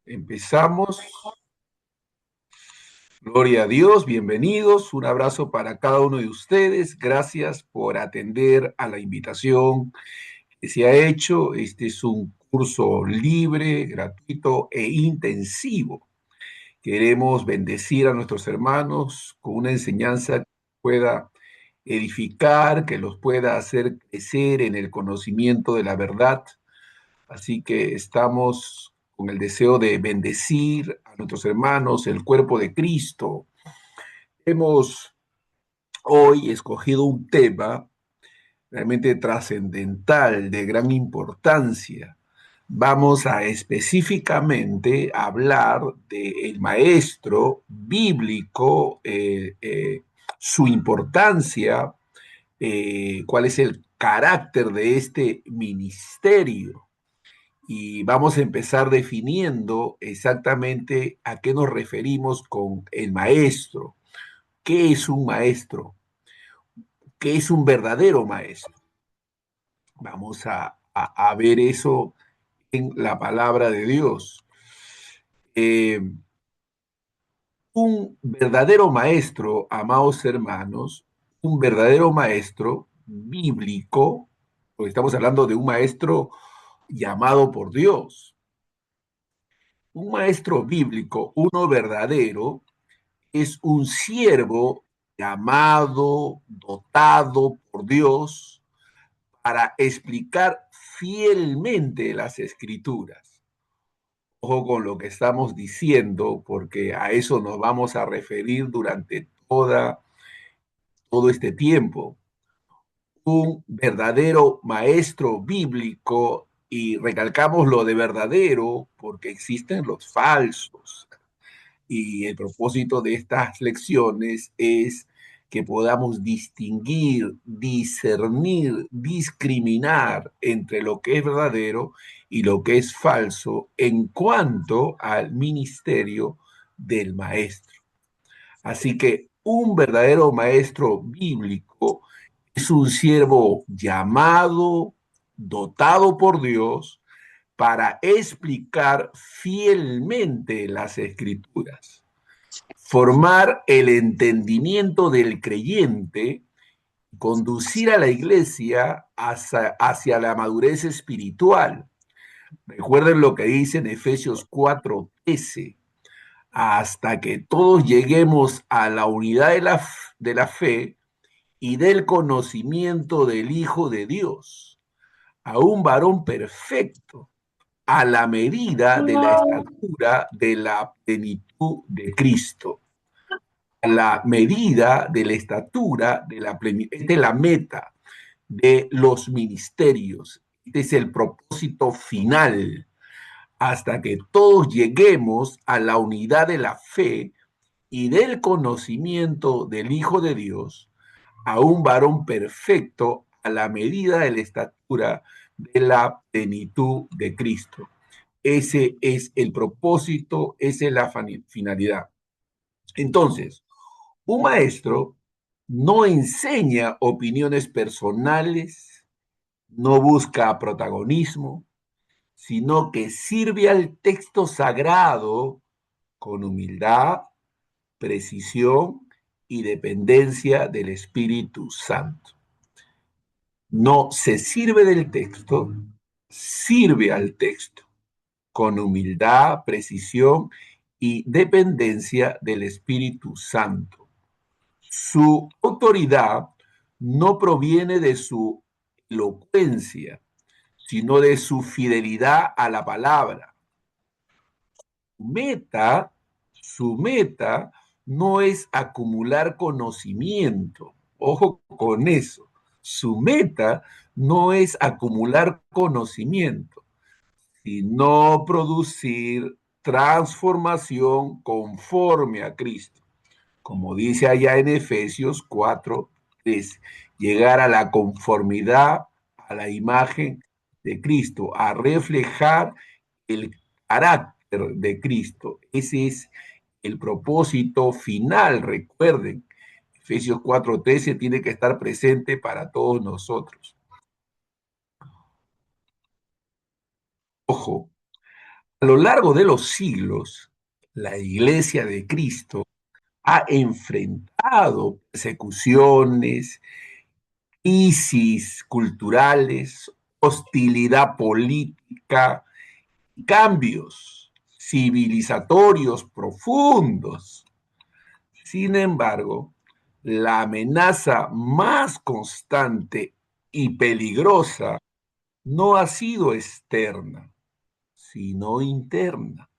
Empezamos. Gloria a Dios, bienvenidos. Un abrazo para cada uno de ustedes. Gracias por atender a la invitación que se ha hecho. Este es un curso libre, gratuito e intensivo. Queremos bendecir a nuestros hermanos con una enseñanza que pueda edificar, que los pueda hacer crecer en el conocimiento de la verdad. Así que estamos con el deseo de bendecir a nuestros hermanos, el cuerpo de Cristo. Hemos hoy escogido un tema realmente trascendental, de gran importancia. Vamos a específicamente hablar del maestro bíblico, su importancia, cuál es el carácter de este ministerio. Y vamos a empezar definiendo exactamente a qué nos referimos con el maestro. ¿Qué es un maestro? ¿Qué es un verdadero maestro? Vamos a ver eso en la palabra de Dios. Eh, un verdadero maestro, amados hermanos, un verdadero maestro bíblico, porque estamos hablando de un maestro llamado por Dios. Un maestro bíblico, uno verdadero, es un siervo llamado, dotado por Dios para explicar fielmente las escrituras. Ojo con lo que estamos diciendo, porque a eso nos vamos a referir durante todo este tiempo. Un verdadero maestro bíblico, y recalcamos lo de verdadero porque existen los falsos. Y el propósito de estas lecciones es que podamos distinguir, discernir, discriminar entre lo que es verdadero y lo que es falso en cuanto al ministerio del maestro. Así que un verdadero maestro bíblico es un siervo llamado, dotado por Dios, para explicar fielmente las escrituras, formar el entendimiento del creyente, conducir a la iglesia hacia la madurez espiritual. Recuerden lo que dice en Efesios 4:13, hasta que todos lleguemos a la unidad de la fe y del conocimiento del Hijo de Dios, a un varón perfecto, a la medida de la estatura de la plenitud de Cristo. A la medida de la estatura de la plenitud. Esta es la meta de los ministerios. Este es el propósito final, hasta que todos lleguemos a la unidad de la fe y del conocimiento del Hijo de Dios, a un varón perfecto a la medida de la estatura de la plenitud de Cristo. Ese es el propósito, esa es la finalidad. Entonces, un maestro no enseña opiniones personales, no busca protagonismo, sino que sirve al texto sagrado con humildad, precisión y dependencia del Espíritu Santo. No se sirve del texto, sirve al texto con humildad, precisión y dependencia del Espíritu Santo. Su autoridad no proviene de su elocuencia, sino de su fidelidad a la palabra. Meta, su meta no es acumular conocimiento. Ojo con eso. Su meta no es acumular conocimiento, sino producir transformación conforme a Cristo. Como dice allá en Efesios 4:3, llegar a la conformidad a la imagen de Cristo, a reflejar el carácter de Cristo. Ese es el propósito final, recuerden. Efesios 4:13 tiene que estar presente para todos nosotros. Ojo, A lo largo de los siglos, la Iglesia de Cristo ha enfrentado persecuciones, crisis culturales, hostilidad política, cambios civilizatorios profundos. Sin embargo, la amenaza más constante y peligrosa no ha sido externa, sino interna.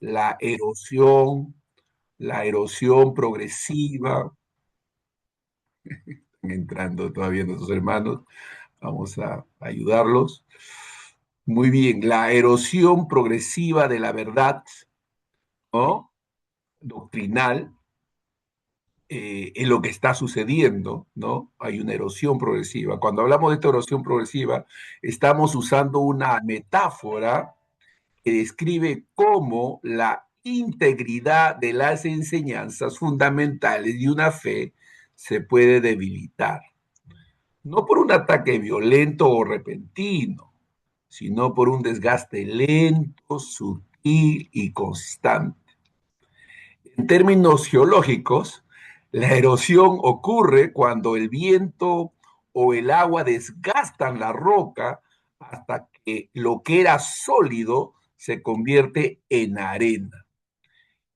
La erosión, la erosión progresiva, entrando todavía nuestros hermanos, vamos a ayudarlos. Muy bien, la erosión progresiva de la verdad, ¿no? Doctrinal, es lo que está sucediendo, ¿no? Hay una erosión progresiva. Cuando hablamos de esta erosión progresiva, estamos usando una metáfora que describe cómo la integridad de las enseñanzas fundamentales de una fe se puede debilitar. No por un ataque violento o repentino, sino por un desgaste lento, sutil y constante. En términos geológicos, la erosión ocurre cuando el viento o el agua desgastan la roca hasta que lo que era sólido se convierte en arena.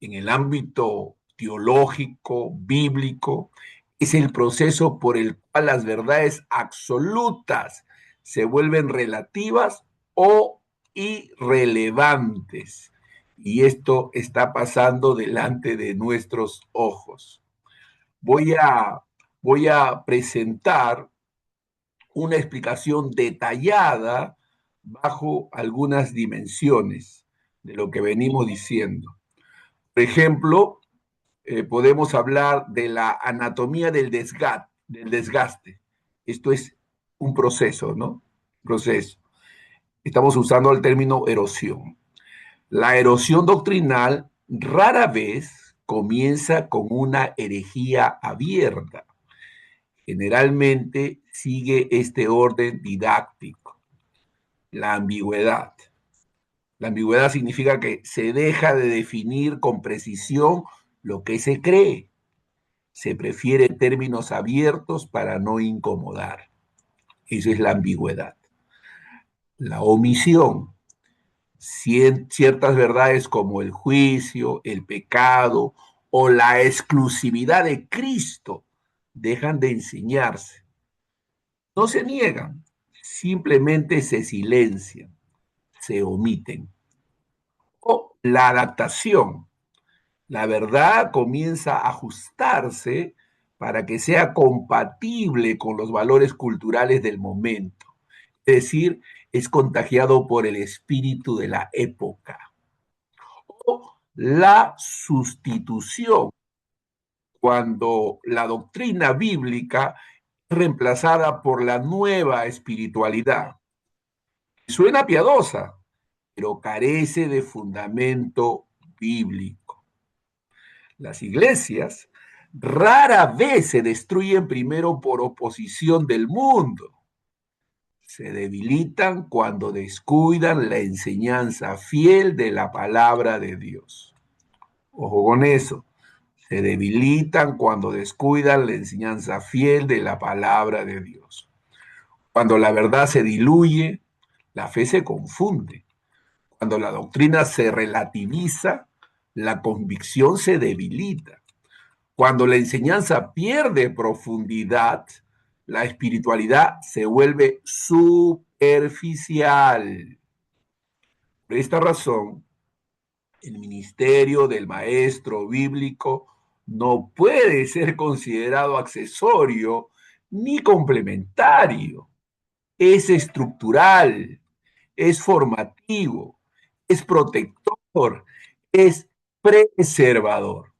En el ámbito teológico, bíblico, es el proceso por el cual las verdades absolutas se vuelven relativas o irrelevantes. Y esto está pasando delante de nuestros ojos. Voy a, voy a presentar una explicación detallada bajo algunas dimensiones de lo que venimos diciendo. Por ejemplo, podemos hablar de la anatomía del desgaste. Esto es un proceso, ¿no? Proceso. Estamos usando el término erosión. La erosión doctrinal rara vez comienza con una herejía abierta. Generalmente sigue este orden didáctico. La ambigüedad. La ambigüedad significa que se deja de definir con precisión lo que se cree. Se prefiere términos abiertos para no incomodar. Eso es la ambigüedad. La omisión. Ciertas verdades como el juicio, el pecado o la exclusividad de Cristo dejan de enseñarse. No se niegan, simplemente se silencian, se omiten. O la adaptación. La verdad comienza a ajustarse para que sea compatible con los valores culturales del momento. Es decir, es contagiado por el espíritu de la época. O la sustitución, cuando la doctrina bíblica es reemplazada por la nueva espiritualidad. Suena piadosa, pero carece de fundamento bíblico. Las iglesias rara vez se destruyen primero por oposición del mundo. Se debilitan cuando descuidan la enseñanza fiel de la palabra de Dios. Ojo con eso. Se debilitan cuando descuidan la enseñanza fiel de la palabra de Dios. Cuando la verdad se diluye, la fe se confunde. Cuando la doctrina se relativiza, la convicción se debilita. Cuando la enseñanza pierde profundidad, la espiritualidad se vuelve superficial. Por esta razón, el ministerio del maestro bíblico no puede ser considerado accesorio ni complementario. Es estructural, es formativo, es protector, es preservador.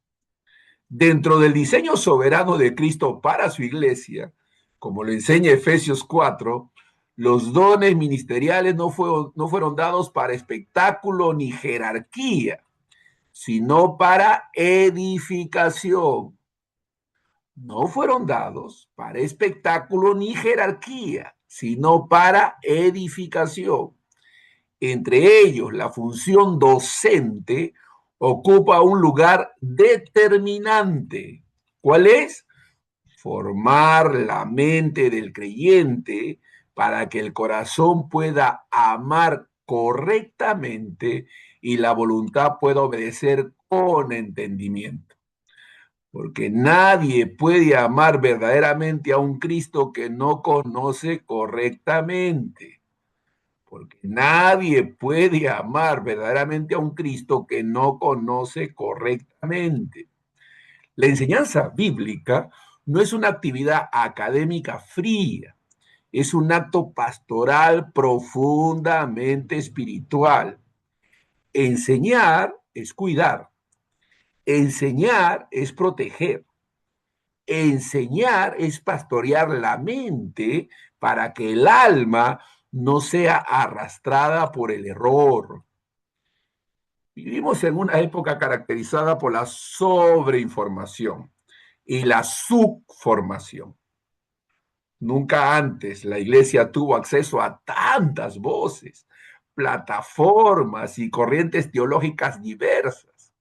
Dentro del diseño soberano de Cristo para su iglesia, como lo enseña Efesios 4, los dones ministeriales no fueron dados para espectáculo ni jerarquía, sino para edificación. No fueron dados para espectáculo ni jerarquía, sino para edificación. Entre ellos, la función docente ocupa un lugar determinante. ¿Cuál es? Formar la mente del creyente para que el corazón pueda amar correctamente y la voluntad pueda obedecer con entendimiento. Porque nadie puede amar verdaderamente a un Cristo que no conoce correctamente. Porque nadie puede amar verdaderamente a un Cristo que no conoce correctamente. La enseñanza bíblica no es una actividad académica fría, es un acto pastoral profundamente espiritual. Enseñar es cuidar, enseñar es proteger, enseñar es pastorear la mente para que el alma no sea arrastrada por el error. Vivimos en una época caracterizada por la sobreinformación y la subformación. Nunca antes la iglesia tuvo acceso a tantas voces, plataformas y corrientes teológicas diversas.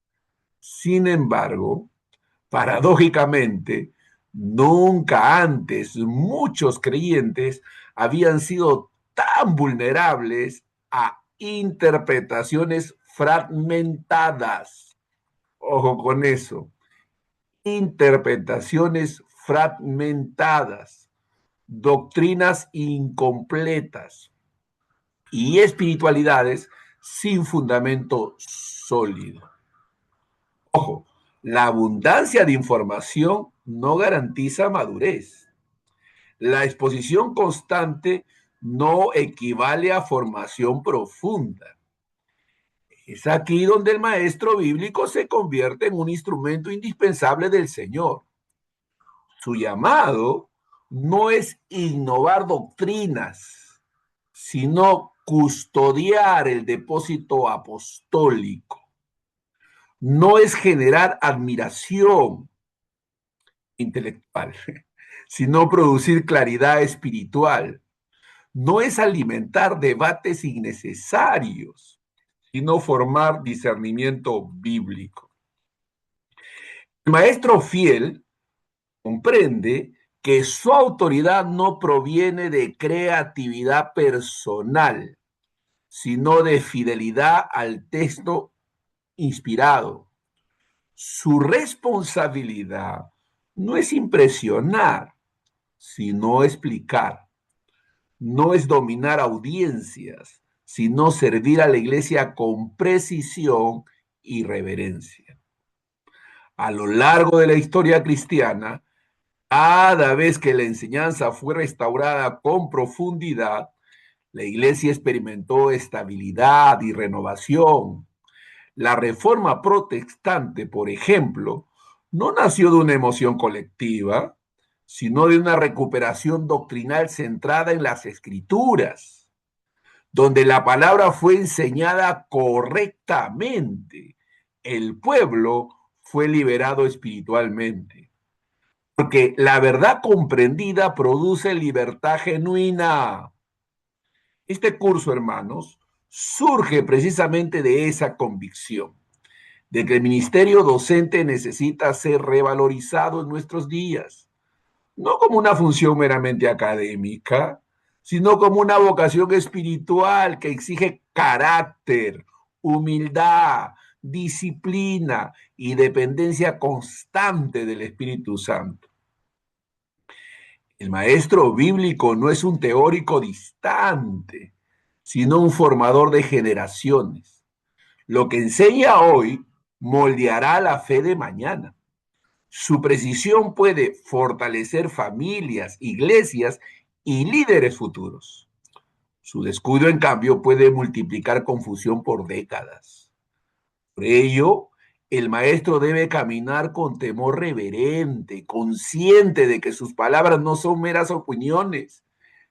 Sin embargo, paradójicamente, nunca antes muchos creyentes habían sido tan vulnerables a interpretaciones fragmentadas. Ojo con eso, interpretaciones fragmentadas, doctrinas incompletas y espiritualidades sin fundamento sólido. Ojo, la abundancia de información no garantiza madurez. La exposición constante no equivale a formación profunda. Es aquí donde el maestro bíblico se convierte en un instrumento indispensable del Señor. Su llamado no es innovar doctrinas, sino custodiar el depósito apostólico. No es generar admiración intelectual, sino producir claridad espiritual. No es alimentar debates innecesarios, sino formar discernimiento bíblico. El maestro fiel comprende que su autoridad no proviene de creatividad personal, sino de fidelidad al texto inspirado. Su responsabilidad no es impresionar, sino explicar. No es dominar audiencias, sino servir a la iglesia con precisión y reverencia. A lo largo de la historia cristiana, cada vez que la enseñanza fue restaurada con profundidad, la iglesia experimentó estabilidad y renovación. La reforma protestante, por ejemplo, no nació de una emoción colectiva, sino de una recuperación doctrinal centrada en las escrituras, donde la palabra fue enseñada correctamente. El pueblo fue liberado espiritualmente. Porque la verdad comprendida produce libertad genuina. Este curso, hermanos, surge precisamente de esa convicción, de que el ministerio docente necesita ser revalorizado en nuestros días, no como una función meramente académica, sino como una vocación espiritual que exige carácter, humildad, disciplina y dependencia constante del Espíritu Santo. El maestro bíblico no es un teórico distante, sino un formador de generaciones. Lo que enseña hoy moldeará la fe de mañana. Su precisión puede fortalecer familias, iglesias y líderes futuros. Su descuido, en cambio, puede multiplicar confusión por décadas. Por ello, el maestro debe caminar con temor reverente, consciente de que sus palabras no son meras opiniones,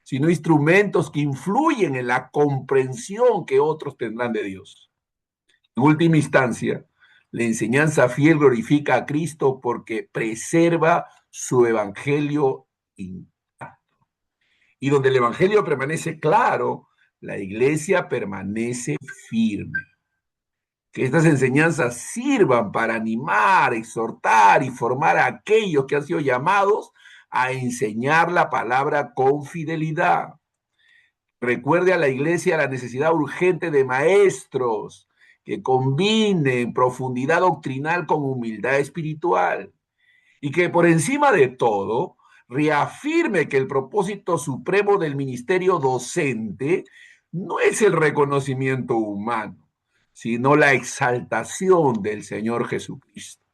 sino instrumentos que influyen en la comprensión que otros tendrán de Dios. En última instancia, la enseñanza fiel glorifica a Cristo porque preserva su evangelio intacto. Y donde el evangelio permanece claro, la iglesia permanece firme. Que estas enseñanzas sirvan para animar, exhortar y formar a aquellos que han sido llamados a enseñar la palabra con fidelidad. Recuerde a la iglesia la necesidad urgente de maestros que combinen profundidad doctrinal con humildad espiritual y que por encima de todo reafirme que el propósito supremo del ministerio docente no es el reconocimiento humano, sino la exaltación del Señor Jesucristo.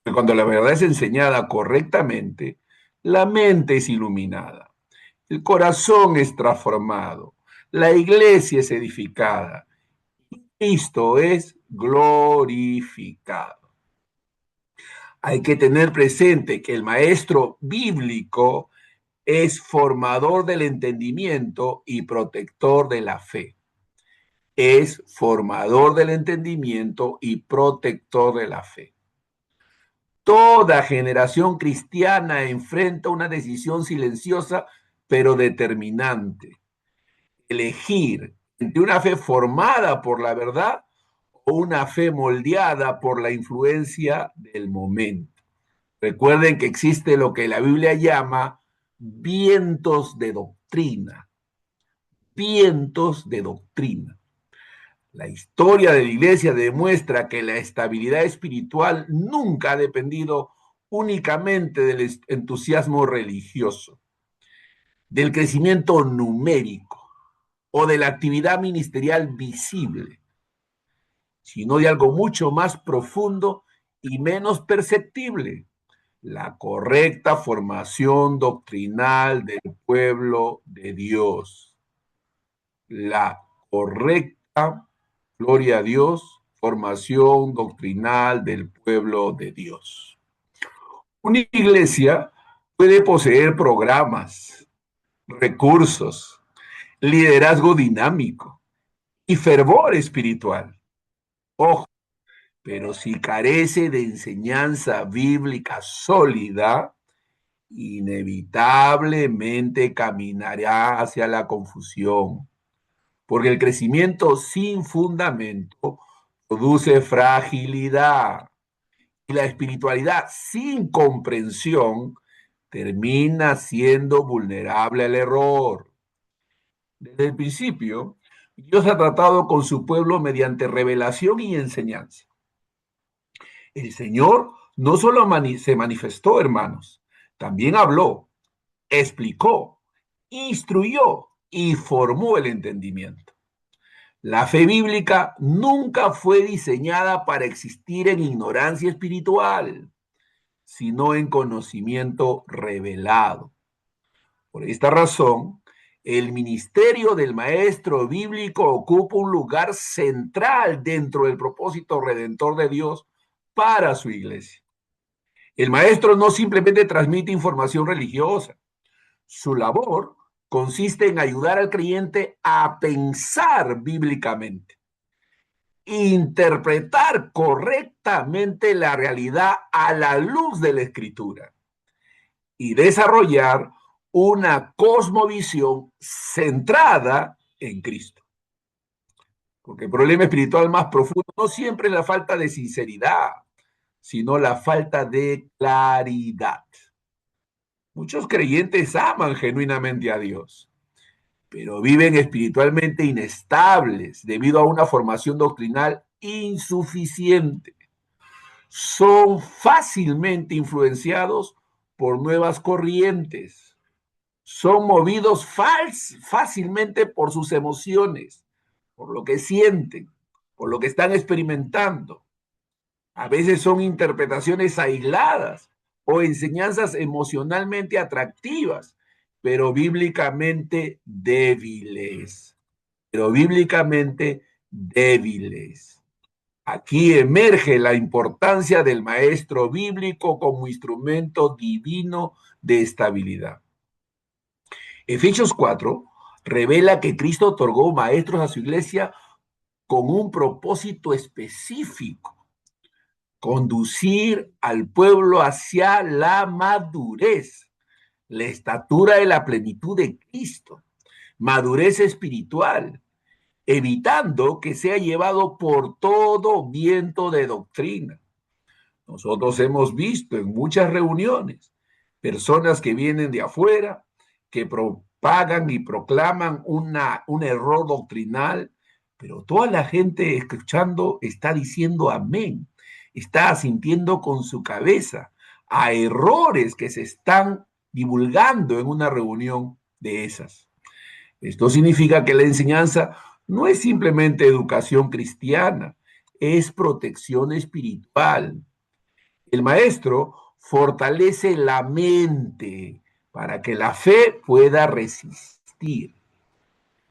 Cuando la verdad es enseñada correctamente, la mente es iluminada, el corazón es transformado, la iglesia es edificada, Cristo es glorificado. Hay que tener presente que el maestro bíblico es formador del entendimiento y protector de la fe. Es formador del entendimiento y protector de la fe. Toda generación cristiana enfrenta una decisión silenciosa pero determinante. Elegir entre una fe formada por la verdad o una fe moldeada por la influencia del momento. Recuerden que existe lo que la Biblia llama vientos de doctrina. Vientos de doctrina. La historia de la iglesia demuestra que la estabilidad espiritual nunca ha dependido únicamente del entusiasmo religioso, del crecimiento numérico o de la actividad ministerial visible, sino de algo mucho más profundo y menos perceptible: la correcta formación doctrinal del pueblo de Dios. La correcta, gloria a Dios, formación doctrinal del pueblo de Dios. Una iglesia puede poseer programas, recursos, liderazgo dinámico y fervor espiritual. Ojo, pero si carece de enseñanza bíblica sólida, inevitablemente caminará hacia la confusión, porque el crecimiento sin fundamento produce fragilidad y la espiritualidad sin comprensión termina siendo vulnerable al error. Desde el principio, Dios ha tratado con su pueblo mediante revelación y enseñanza. El Señor no solo se manifestó, hermanos, también habló, explicó, instruyó y formó el entendimiento. La fe bíblica nunca fue diseñada para existir en ignorancia espiritual, sino en conocimiento revelado. Por esta razón, el ministerio del maestro bíblico ocupa un lugar central dentro del propósito redentor de Dios para su iglesia. El maestro no simplemente transmite información religiosa. Su labor consiste en ayudar al creyente a pensar bíblicamente, interpretar correctamente la realidad a la luz de la Escritura y desarrollar una cosmovisión centrada en Cristo. Porque el problema espiritual más profundo no siempre es la falta de sinceridad, sino la falta de claridad. Muchos creyentes aman genuinamente a Dios, pero viven espiritualmente inestables debido a una formación doctrinal insuficiente. Son fácilmente influenciados por nuevas corrientes. Son movidos fácilmente por sus emociones, por lo que sienten, por lo que están experimentando. A veces son interpretaciones aisladas o enseñanzas emocionalmente atractivas, pero bíblicamente débiles. Pero bíblicamente débiles. Aquí emerge la importancia del maestro bíblico como instrumento divino de estabilidad. Efesios 4 revela que Cristo otorgó maestros a su iglesia con un propósito específico: conducir al pueblo hacia la madurez, la estatura de la plenitud de Cristo, madurez espiritual, evitando que sea llevado por todo viento de doctrina. Nosotros hemos visto en muchas reuniones personas que vienen de afuera, que propagan y proclaman un error doctrinal, pero toda la gente escuchando está diciendo amén, está asintiendo con su cabeza a errores que se están divulgando en una reunión de esas. Esto significa que la enseñanza no es simplemente educación cristiana, es protección espiritual. El maestro fortalece la mente para que la fe pueda resistir.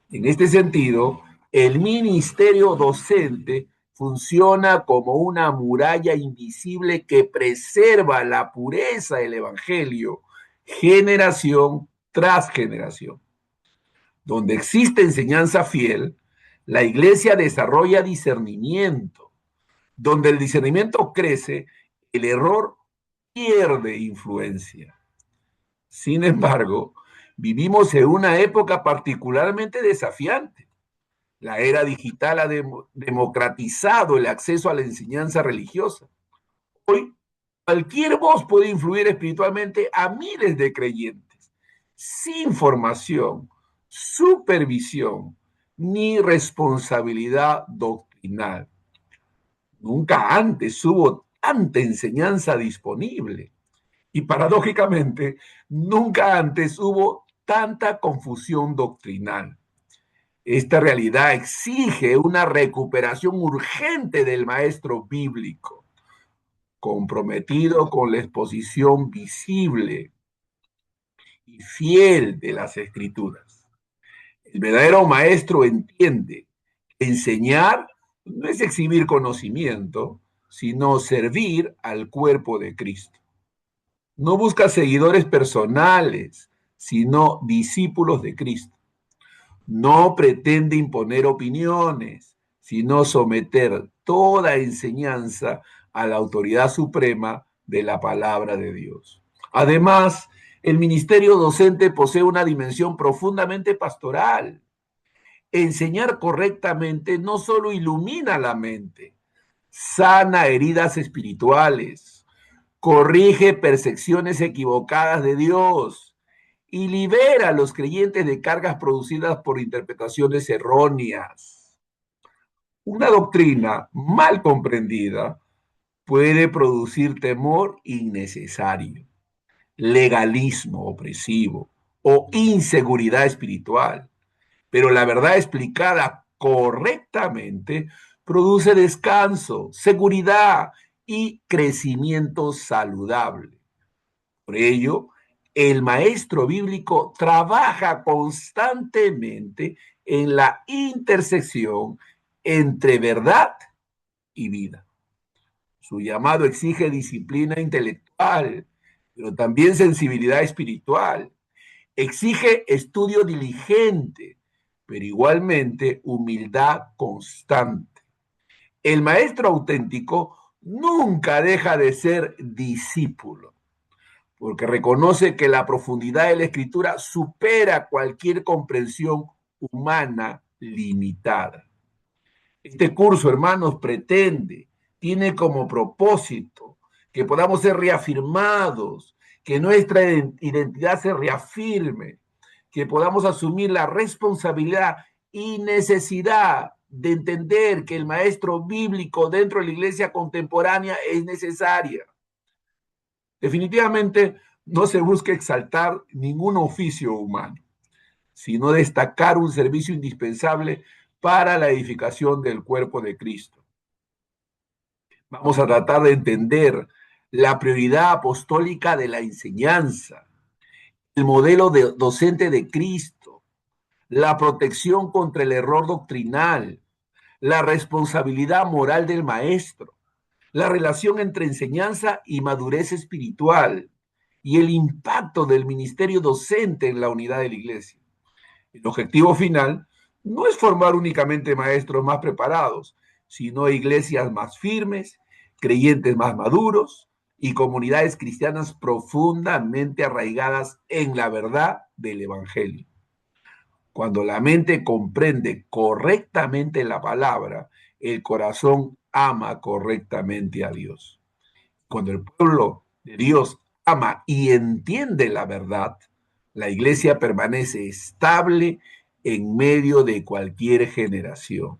En este sentido, el ministerio docente funciona como una muralla invisible que preserva la pureza del evangelio generación tras generación. Donde existe enseñanza fiel, la iglesia desarrolla discernimiento. Donde el discernimiento crece, el error pierde influencia. Sin embargo, vivimos en una época particularmente desafiante. La era digital ha democratizado el acceso a la enseñanza religiosa. Hoy, cualquier voz puede influir espiritualmente a miles de creyentes, sin formación, supervisión ni responsabilidad doctrinal. Nunca antes hubo tanta enseñanza disponible. Y paradójicamente, nunca antes hubo tanta confusión doctrinal. Esta realidad exige una recuperación urgente del maestro bíblico, comprometido con la exposición visible y fiel de las escrituras. El verdadero maestro entiende que enseñar no es exhibir conocimiento, sino servir al cuerpo de Cristo. No busca seguidores personales, sino discípulos de Cristo. No pretende imponer opiniones, sino someter toda enseñanza a la autoridad suprema de la palabra de Dios. Además, el ministerio docente posee una dimensión profundamente pastoral. Enseñar correctamente no solo ilumina la mente, sana heridas espirituales, corrige percepciones equivocadas de Dios y libera a los creyentes de cargas producidas por interpretaciones erróneas. Una doctrina mal comprendida puede producir temor innecesario, legalismo opresivo o inseguridad espiritual, pero la verdad explicada correctamente produce descanso, seguridad y crecimiento saludable. Por ello, el maestro bíblico trabaja constantemente en la intersección entre verdad y vida. Su llamado exige disciplina intelectual, pero también sensibilidad espiritual. Exige estudio diligente, pero igualmente humildad constante. El maestro auténtico nunca deja de ser discípulo, porque reconoce que la profundidad de la escritura supera cualquier comprensión humana limitada. Este curso, hermanos, tiene como propósito que podamos ser reafirmados, que nuestra identidad se reafirme, que podamos asumir la responsabilidad y necesidad de entender que el maestro bíblico dentro de la iglesia contemporánea es necesaria. Definitivamente no se busca exaltar ningún oficio humano, sino destacar un servicio indispensable para la edificación del cuerpo de Cristo. Vamos a tratar de entender la prioridad apostólica de la enseñanza, el modelo docente de Cristo, la protección contra el error doctrinal, la responsabilidad moral del maestro, la relación entre enseñanza y madurez espiritual y el impacto del ministerio docente en la unidad de la iglesia. El objetivo final no es formar únicamente maestros más preparados, sino iglesias más firmes, creyentes más maduros y comunidades cristianas profundamente arraigadas en la verdad del Evangelio. Cuando la mente comprende correctamente la palabra, el corazón ama correctamente a Dios. Cuando el pueblo de Dios ama y entiende la verdad, la iglesia permanece estable en medio de cualquier generación.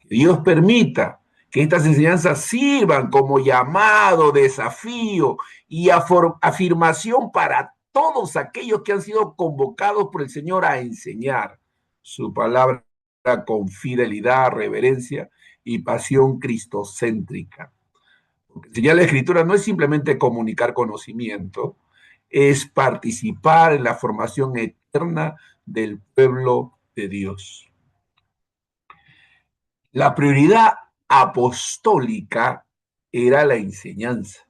Que Dios permita que estas enseñanzas sirvan como llamado, desafío y afirmación para todos aquellos que han sido convocados por el Señor a enseñar su palabra con fidelidad, reverencia y pasión cristocéntrica. Porque enseñar la escritura no es simplemente comunicar conocimiento, es participar en la formación eterna del pueblo de Dios. La prioridad apostólica era la enseñanza.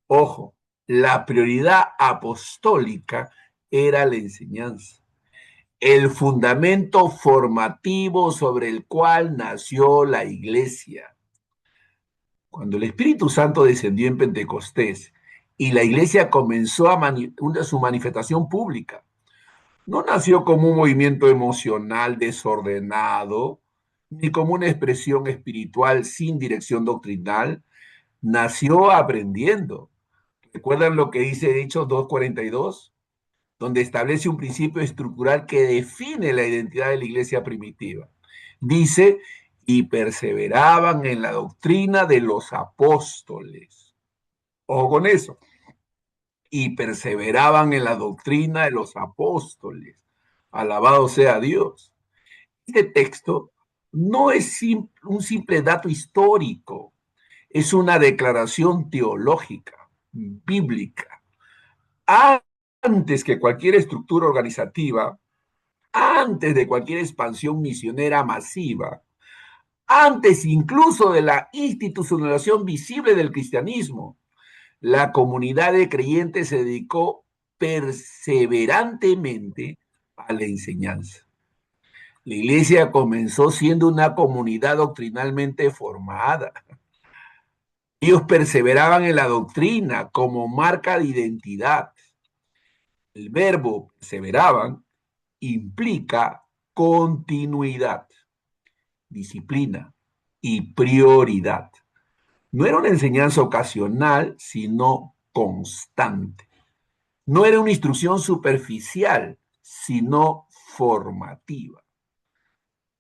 Ojo, la prioridad apostólica era la enseñanza. El fundamento formativo sobre el cual nació la iglesia. Cuando el Espíritu Santo descendió en Pentecostés y la iglesia comenzó su manifestación pública, no nació como un movimiento emocional desordenado, ni como una expresión espiritual sin dirección doctrinal, nació aprendiendo. ¿Recuerdan lo que dice Hechos 2:42? Donde establece un principio estructural que define la identidad de la iglesia primitiva. Dice, y perseveraban en la doctrina de los apóstoles. Ojo con eso. Y perseveraban en la doctrina de los apóstoles. Alabado sea Dios. Este texto no es un simple dato histórico, es una declaración teológica, bíblica. Antes que cualquier estructura organizativa, antes de cualquier expansión misionera masiva, antes incluso de la institucionalización visible del cristianismo, la comunidad de creyentes se dedicó perseverantemente a la enseñanza. La iglesia comenzó siendo una comunidad doctrinalmente formada. Ellos perseveraban en la doctrina como marca de identidad. El verbo perseveraban implica continuidad, disciplina y prioridad. No era una enseñanza ocasional, sino constante. No era una instrucción superficial, sino formativa.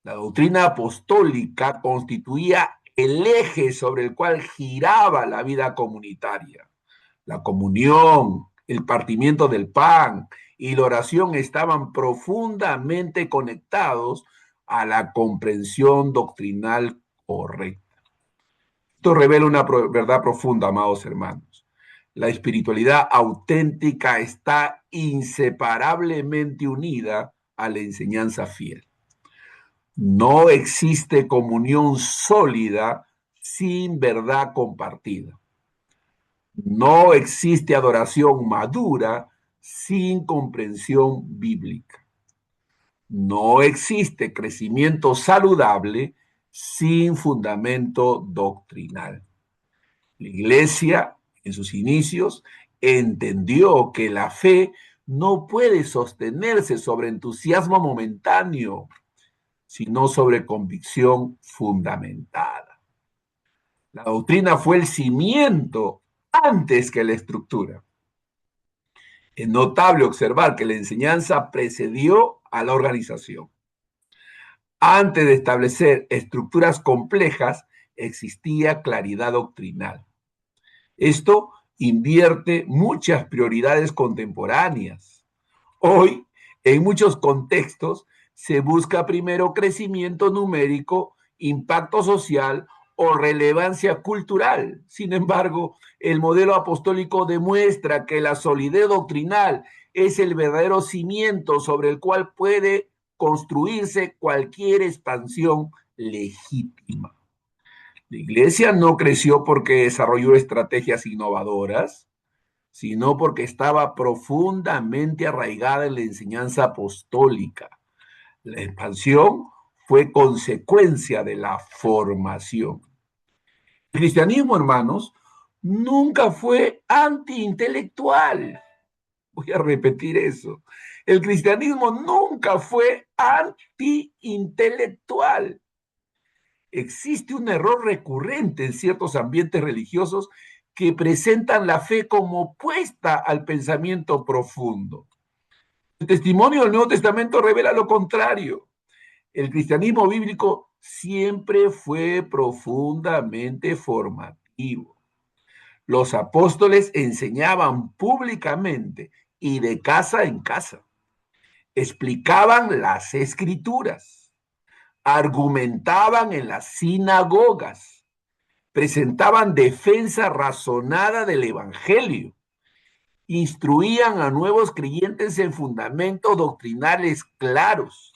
La doctrina apostólica constituía el eje sobre el cual giraba la vida comunitaria. La comunión, el partimiento del pan y la oración estaban profundamente conectados a la comprensión doctrinal correcta. Esto revela una verdad profunda, amados hermanos. La espiritualidad auténtica está inseparablemente unida a la enseñanza fiel. No existe comunión sólida sin verdad compartida. No existe adoración madura sin comprensión bíblica. No existe crecimiento saludable sin fundamento doctrinal. La iglesia, en sus inicios, entendió que la fe no puede sostenerse sobre entusiasmo momentáneo, sino sobre convicción fundamentada. La doctrina fue el cimiento antes que la estructura. Es notable observar que la enseñanza precedió a la organización. Antes de establecer estructuras complejas, existía claridad doctrinal. Esto invierte muchas prioridades contemporáneas. Hoy, en muchos contextos, se busca primero crecimiento numérico, impacto social o relevancia cultural. Sin embargo, el modelo apostólico demuestra que la solidez doctrinal es el verdadero cimiento sobre el cual puede construirse cualquier expansión legítima. La iglesia no creció porque desarrolló estrategias innovadoras, sino porque estaba profundamente arraigada en la enseñanza apostólica. La expansión fue consecuencia de la formación. El cristianismo, hermanos, nunca fue antiintelectual. Voy a repetir eso. El cristianismo nunca fue anti-intelectual. Existe un error recurrente en ciertos ambientes religiosos que presentan la fe como opuesta al pensamiento profundo. El testimonio del Nuevo Testamento revela lo contrario. El cristianismo bíblico siempre fue profundamente formativo. Los apóstoles enseñaban públicamente y de casa en casa. Explicaban las escrituras, argumentaban en las sinagogas, presentaban defensa razonada del evangelio, instruían a nuevos creyentes en fundamentos doctrinales claros.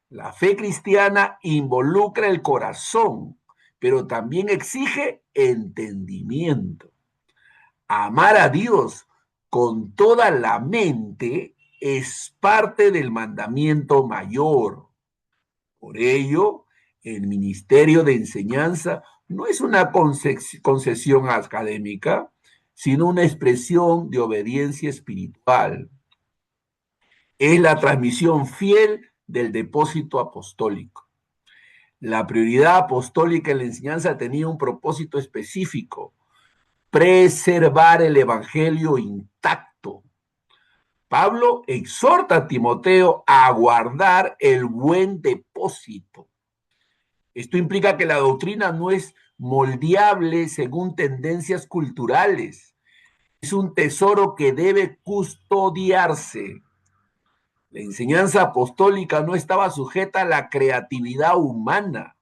La fe cristiana involucra el corazón, pero también exige entendimiento. Amar a Dios con toda la mente es parte del mandamiento mayor. Por ello, el ministerio de enseñanza no es una concesión académica, sino una expresión de obediencia espiritual. Es la transmisión fiel del depósito apostólico. La prioridad apostólica en la enseñanza tenía un propósito específico: preservar el evangelio intacto. Pablo exhorta a Timoteo a guardar el buen depósito. Esto implica que la doctrina no es moldeable según tendencias culturales. Es un tesoro que debe custodiarse. La enseñanza apostólica no estaba sujeta a la creatividad humana.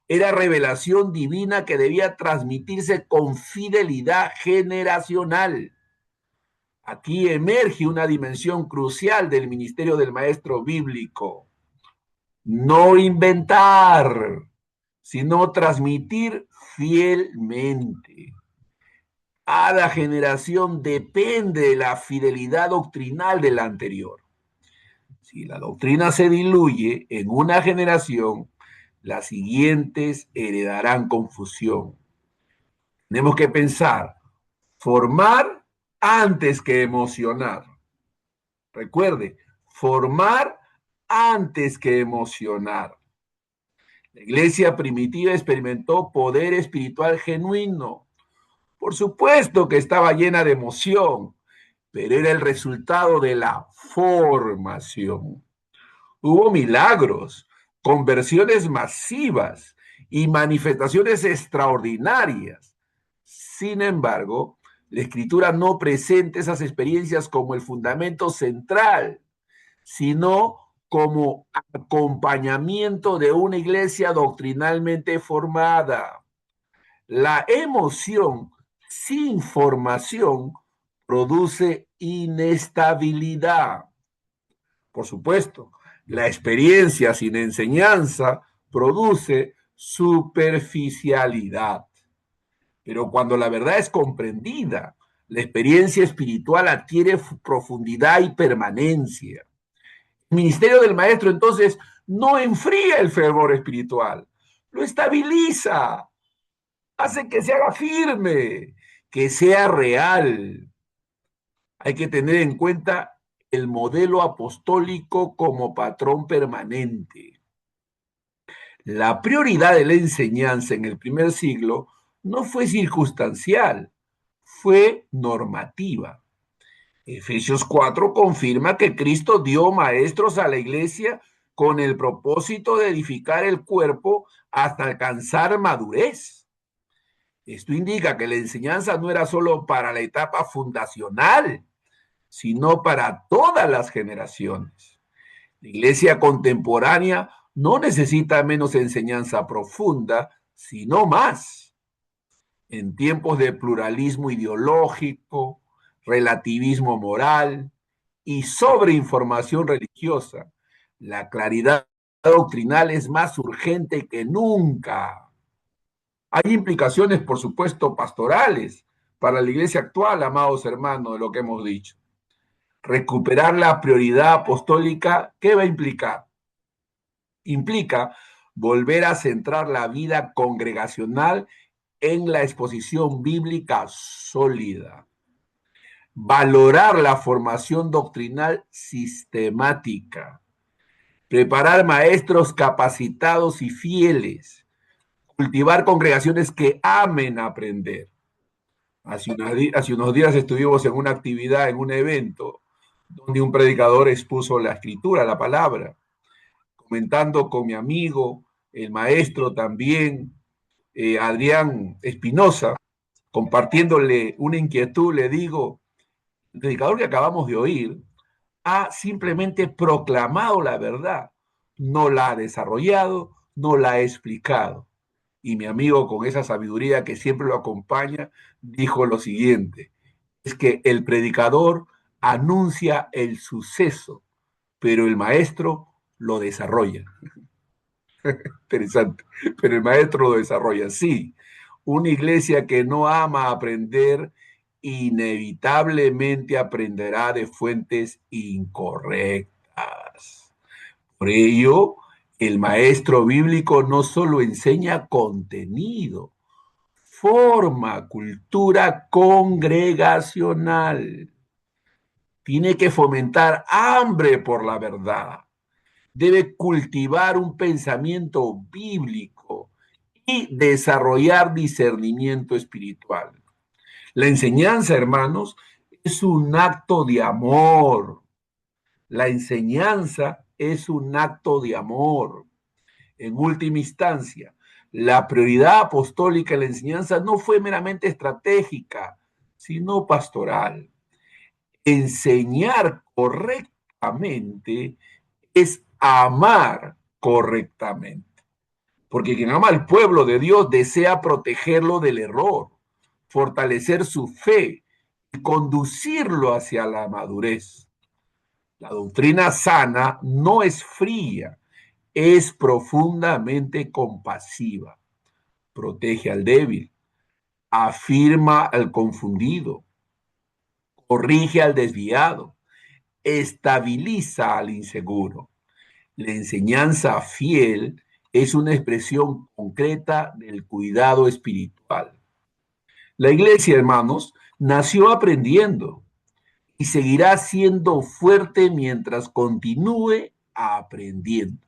Era revelación divina que debía transmitirse con fidelidad generacional. Aquí emerge una dimensión crucial del ministerio del maestro bíblico. No inventar, sino transmitir fielmente. Cada generación depende de la fidelidad doctrinal de la anterior. Si la doctrina se diluye en una generación, las siguientes heredarán confusión. Tenemos que pensar, formar antes que emocionar. Recuerde, formar antes que emocionar. La iglesia primitiva experimentó poder espiritual genuino. Por supuesto que estaba llena de emoción, pero era el resultado de la formación. Hubo milagros, conversiones masivas y manifestaciones extraordinarias. Sin embargo, la escritura no presenta esas experiencias como el fundamento central, sino como acompañamiento de una iglesia doctrinalmente formada. La emoción sin formación produce inestabilidad. Por supuesto, la experiencia sin enseñanza produce superficialidad. Pero cuando la verdad es comprendida, la experiencia espiritual adquiere profundidad y permanencia. El ministerio del maestro entonces no enfría el fervor espiritual, lo estabiliza, hace que se haga firme, que sea real. Hay que tener en cuenta el modelo apostólico como patrón permanente. La prioridad de la enseñanza en el primer siglo no fue circunstancial, fue normativa. Efesios 4 confirma que Cristo dio maestros a la iglesia con el propósito de edificar el cuerpo hasta alcanzar madurez. Esto indica que la enseñanza no era solo para la etapa fundacional, sino para todas las generaciones. La iglesia contemporánea no necesita menos enseñanza profunda, sino más. En tiempos de pluralismo ideológico, relativismo moral y sobreinformación religiosa, la claridad doctrinal es más urgente que nunca. Hay implicaciones, por supuesto, pastorales para la iglesia actual, amados hermanos, de lo que hemos dicho. Recuperar la prioridad apostólica, ¿qué va a implicar? Implica volver a centrar la vida congregacional en la exposición bíblica sólida. valorar la formación doctrinal sistemática, preparar maestros capacitados y fieles, cultivar congregaciones que amen aprender. Hace unos días estuvimos en una actividad, en un evento, donde un predicador expuso la escritura, la palabra, comentando con mi amigo, el maestro también, Adrián Espinosa, compartiéndole una inquietud, le digo, el predicador que acabamos de oír ha simplemente proclamado la verdad, no la ha desarrollado, no la ha explicado. Y mi amigo, con esa sabiduría que siempre lo acompaña, dijo lo siguiente, es que el predicador anuncia el suceso, pero el maestro lo desarrolla. Interesante, pero el maestro lo desarrolla. Sí, una iglesia que no ama aprender, inevitablemente aprenderá de fuentes incorrectas. Por ello, el maestro bíblico no solo enseña contenido, forma cultura congregacional. Tiene que fomentar hambre por la verdad. Debe cultivar un pensamiento bíblico y desarrollar discernimiento espiritual. La enseñanza, hermanos, es un acto de amor. La enseñanza es un acto de amor. En última instancia, la prioridad apostólica en la enseñanza no fue meramente estratégica, sino pastoral. Enseñar correctamente es amar correctamente. Porque quien ama al pueblo de Dios desea protegerlo del error, fortalecer su fe y conducirlo hacia la madurez. La doctrina sana no es fría, es profundamente compasiva. Protege al débil, afirma al confundido, corrige al desviado, estabiliza al inseguro. La enseñanza fiel es una expresión concreta del cuidado espiritual. La iglesia, hermanos, nació aprendiendo y seguirá siendo fuerte mientras continúe aprendiendo.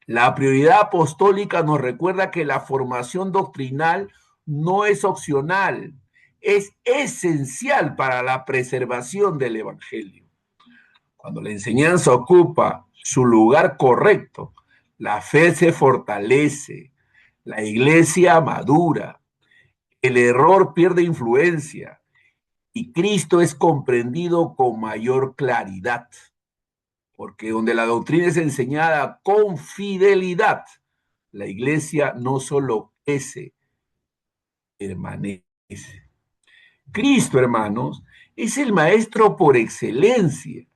La prioridad apostólica nos recuerda que la formación doctrinal no es opcional, es esencial para la preservación del Evangelio. Cuando la enseñanza ocupa su lugar correcto, la fe se fortalece, la iglesia madura, el error pierde influencia y Cristo es comprendido con mayor claridad. Porque donde la doctrina es enseñada con fidelidad, la iglesia no solo crece, permanece. Cristo, hermanos, es el maestro por excelencia.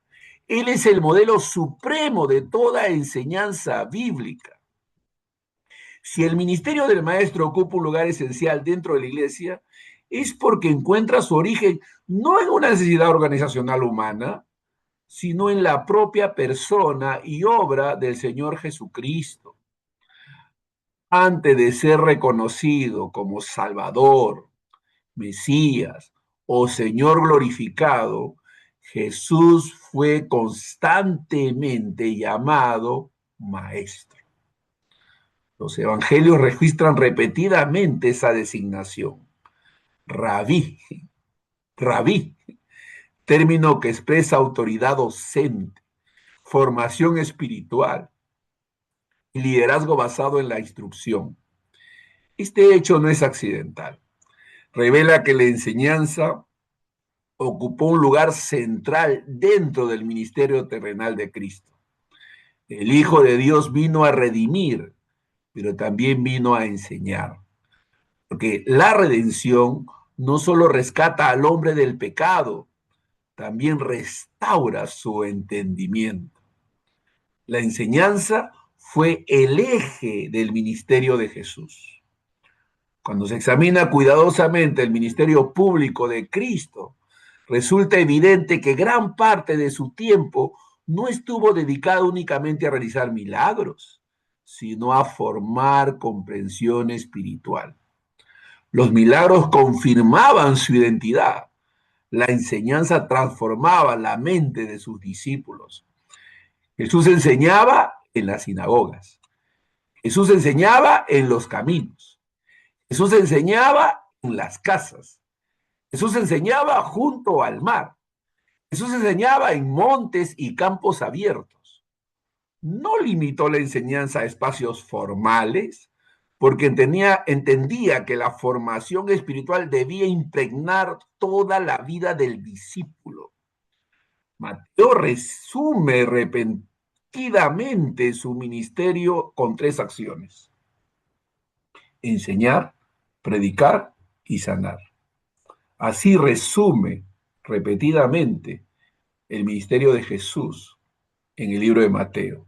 Él es el modelo supremo de toda enseñanza bíblica. Si el ministerio del maestro ocupa un lugar esencial dentro de la iglesia, es porque encuentra su origen no en una necesidad organizacional humana, sino en la propia persona y obra del Señor Jesucristo. Antes de ser reconocido como Salvador, Mesías o Señor glorificado, Jesús fue constantemente llamado Maestro. Los evangelios registran repetidamente esa designación. Rabí, rabí, término que expresa autoridad docente, formación espiritual y liderazgo basado en la instrucción. Este hecho no es accidental. Revela que la enseñanza ocupó un lugar central dentro del ministerio terrenal de Cristo. El Hijo de Dios vino a redimir, pero también vino a enseñar. Porque la redención no solo rescata al hombre del pecado, también restaura su entendimiento. La enseñanza fue el eje del ministerio de Jesús. Cuando se examina cuidadosamente el ministerio público de Cristo, resulta evidente que gran parte de su tiempo no estuvo dedicado únicamente a realizar milagros, sino a formar comprensión espiritual. Los milagros confirmaban su identidad, La enseñanza transformaba la mente de sus discípulos. Jesús enseñaba en las sinagogas. Jesús enseñaba en los caminos. Jesús enseñaba en las casas. Jesús enseñaba junto al mar. Jesús enseñaba en montes y campos abiertos. No limitó la enseñanza a espacios formales, porque entendía que la formación espiritual debía impregnar toda la vida del discípulo. Mateo resume repetidamente su ministerio con tres acciones: enseñar, predicar y sanar. Así resume repetidamente el ministerio de Jesús en el libro de Mateo,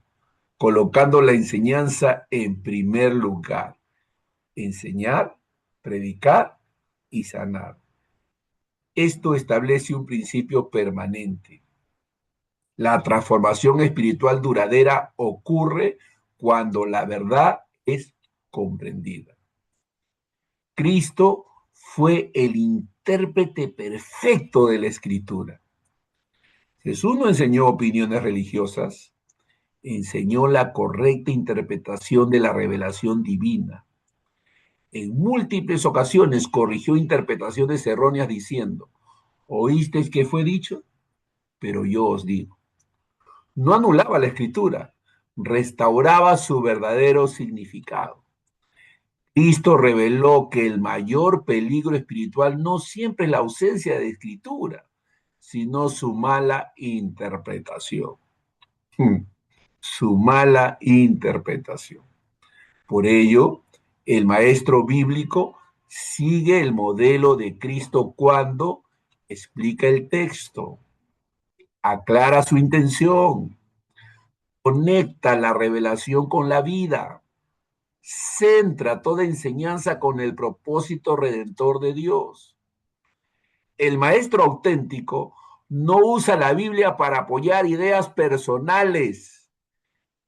colocando la enseñanza en primer lugar. Enseñar, predicar y sanar. Esto establece un principio permanente. La transformación espiritual duradera ocurre cuando la verdad es comprendida. Cristo fue el intérprete perfecto de la Escritura. Jesús no enseñó opiniones religiosas, enseñó la correcta interpretación de la revelación divina. En múltiples ocasiones corrigió interpretaciones erróneas diciendo: ¿oísteis que fue dicho? Pero yo os digo. No anulaba la escritura, restauraba su verdadero significado. Cristo reveló que el mayor peligro espiritual no siempre es la ausencia de escritura, sino su mala interpretación. Su mala interpretación. Por ello, el maestro bíblico sigue el modelo de Cristo cuando explica el texto, aclara su intención, conecta la revelación con la vida, centra toda enseñanza con el propósito redentor de Dios. El maestro auténtico no usa la Biblia para apoyar ideas personales.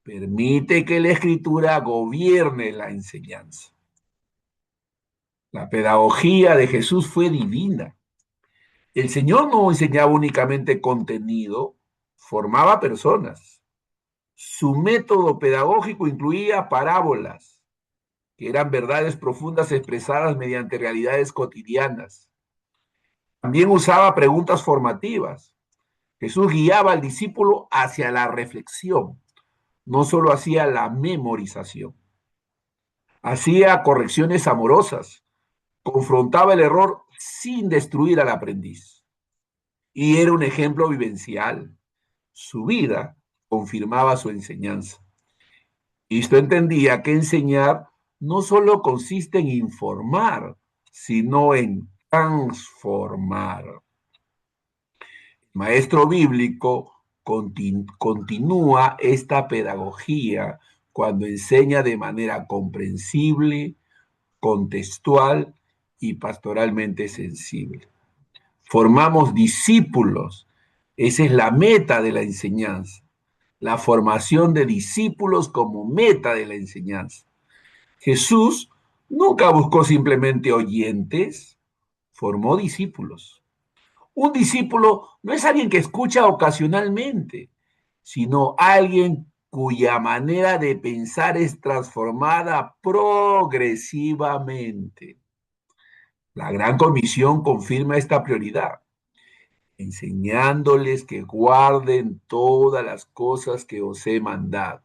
Permite que la escritura gobierne la enseñanza. La pedagogía de Jesús fue divina. El Señor no enseñaba únicamente contenido, formaba personas. Su método pedagógico incluía parábolas, que eran verdades profundas expresadas mediante realidades cotidianas. También usaba preguntas formativas. Jesús guiaba al discípulo hacia la reflexión, no solo hacía la memorización. Hacía correcciones amorosas, confrontaba el error sin destruir al aprendiz. Y era un ejemplo vivencial. Su vida confirmaba su enseñanza. Cristo entendía que enseñar no solo consiste en informar, sino en transformar. El maestro bíblico continúa esta pedagogía cuando enseña de manera comprensible, contextual y pastoralmente sensible. Formamos discípulos. Esa es la meta de la enseñanza. La formación de discípulos como meta de la enseñanza. Jesús nunca buscó simplemente oyentes, formó discípulos. Un discípulo no es alguien que escucha ocasionalmente, sino alguien cuya manera de pensar es transformada progresivamente. La Gran Comisión confirma esta prioridad, enseñándoles que guarden todas las cosas que os he mandado.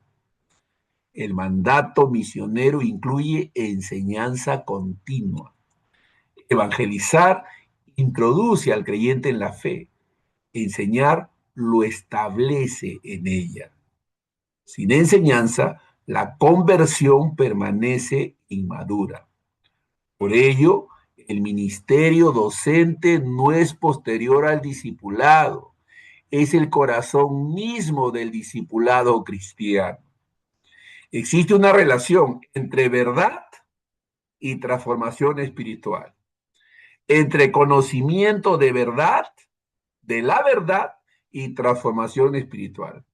El mandato misionero incluye enseñanza continua. Evangelizar introduce al creyente en la fe. Enseñar lo establece en ella. Sin enseñanza, la conversión permanece inmadura. Por ello, el ministerio docente no es posterior al discipulado, es el corazón mismo del discipulado cristiano. Existe una relación entre verdad y transformación espiritual, entre conocimiento de verdad, de la verdad y transformación espiritual.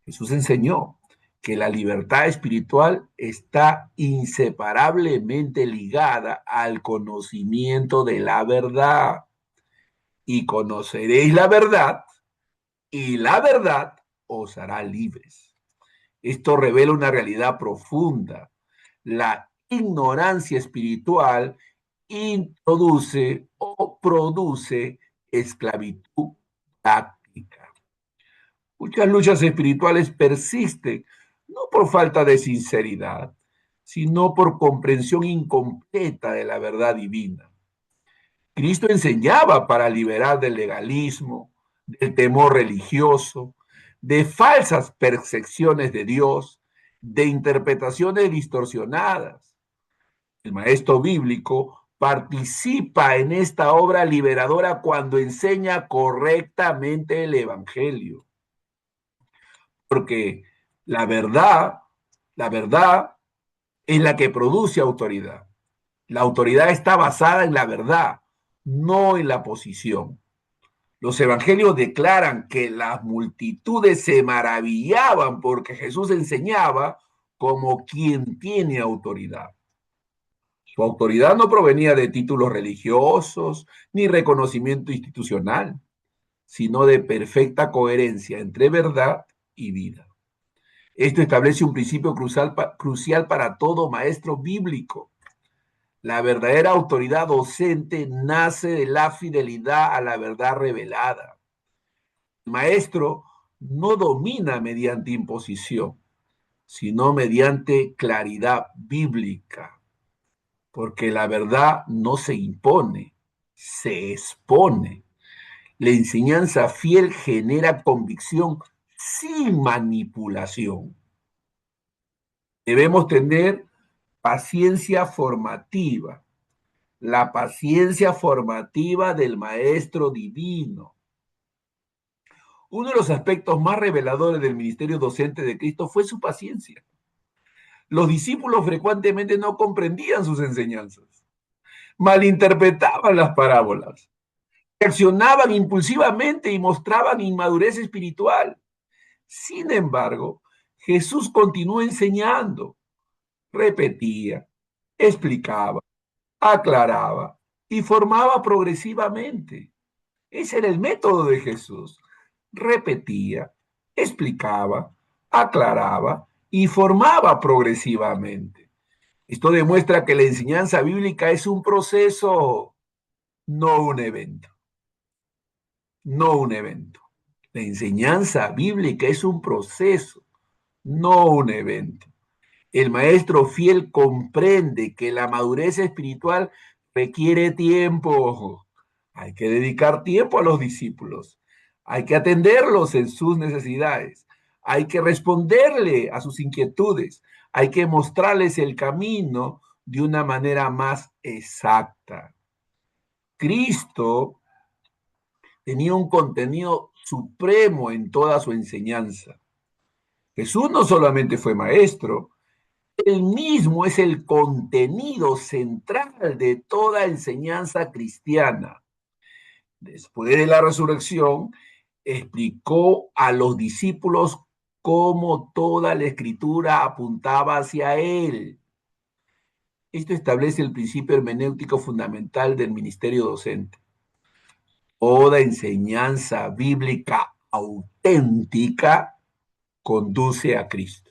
Jesús enseñó que la libertad espiritual está inseparablemente ligada al conocimiento de la verdad. y conoceréis la verdad, y la verdad os hará libres. Esto revela una realidad profunda. La ignorancia espiritual introduce o produce esclavitud práctica. Muchas luchas espirituales persisten, no por falta de sinceridad, sino por comprensión incompleta de la verdad divina. Cristo enseñaba para liberar del legalismo, del temor religioso, de falsas percepciones de Dios, de interpretaciones distorsionadas. El maestro bíblico participa en esta obra liberadora cuando enseña correctamente el Evangelio, porque la verdad, la verdad es la que produce autoridad. La autoridad está basada en la verdad, no en la posición. Los evangelios declaran que las multitudes se maravillaban porque Jesús enseñaba como quien tiene autoridad. Su autoridad no provenía de títulos religiosos ni reconocimiento institucional, sino de perfecta coherencia entre verdad y vida. Esto establece un principio crucial para todo maestro bíblico. La verdadera autoridad docente nace de la fidelidad a la verdad revelada. El maestro no domina mediante imposición, sino mediante claridad bíblica, porque la verdad no se impone, se expone. La enseñanza fiel genera convicción sin manipulación. Debemos tener paciencia formativa, la paciencia formativa del Maestro Divino. Uno de los aspectos más reveladores del ministerio docente de Cristo fue su paciencia. Los discípulos frecuentemente no comprendían sus enseñanzas, malinterpretaban las parábolas, reaccionaban impulsivamente y mostraban inmadurez espiritual. Sin embargo, Jesús continuó enseñando, repetía, explicaba, aclaraba y formaba progresivamente. Ese era el método de Jesús. Repetía, explicaba, aclaraba y formaba progresivamente. Esto demuestra que la enseñanza bíblica es un proceso, no un evento. No un evento. La enseñanza bíblica es un proceso, no un evento. El maestro fiel comprende que la madurez espiritual requiere tiempo. Hay que dedicar tiempo a los discípulos. Hay que atenderlos en sus necesidades. Hay que responderle a sus inquietudes. Hay que mostrarles el camino de una manera más exacta. Cristo tenía un contenido supremo en toda su enseñanza. Jesús no solamente fue maestro, él mismo es el contenido central de toda enseñanza cristiana. Después de la resurrección, explicó a los discípulos cómo toda la escritura apuntaba hacia él. Esto establece el principio hermenéutico fundamental del ministerio docente. Toda enseñanza bíblica auténtica conduce a Cristo.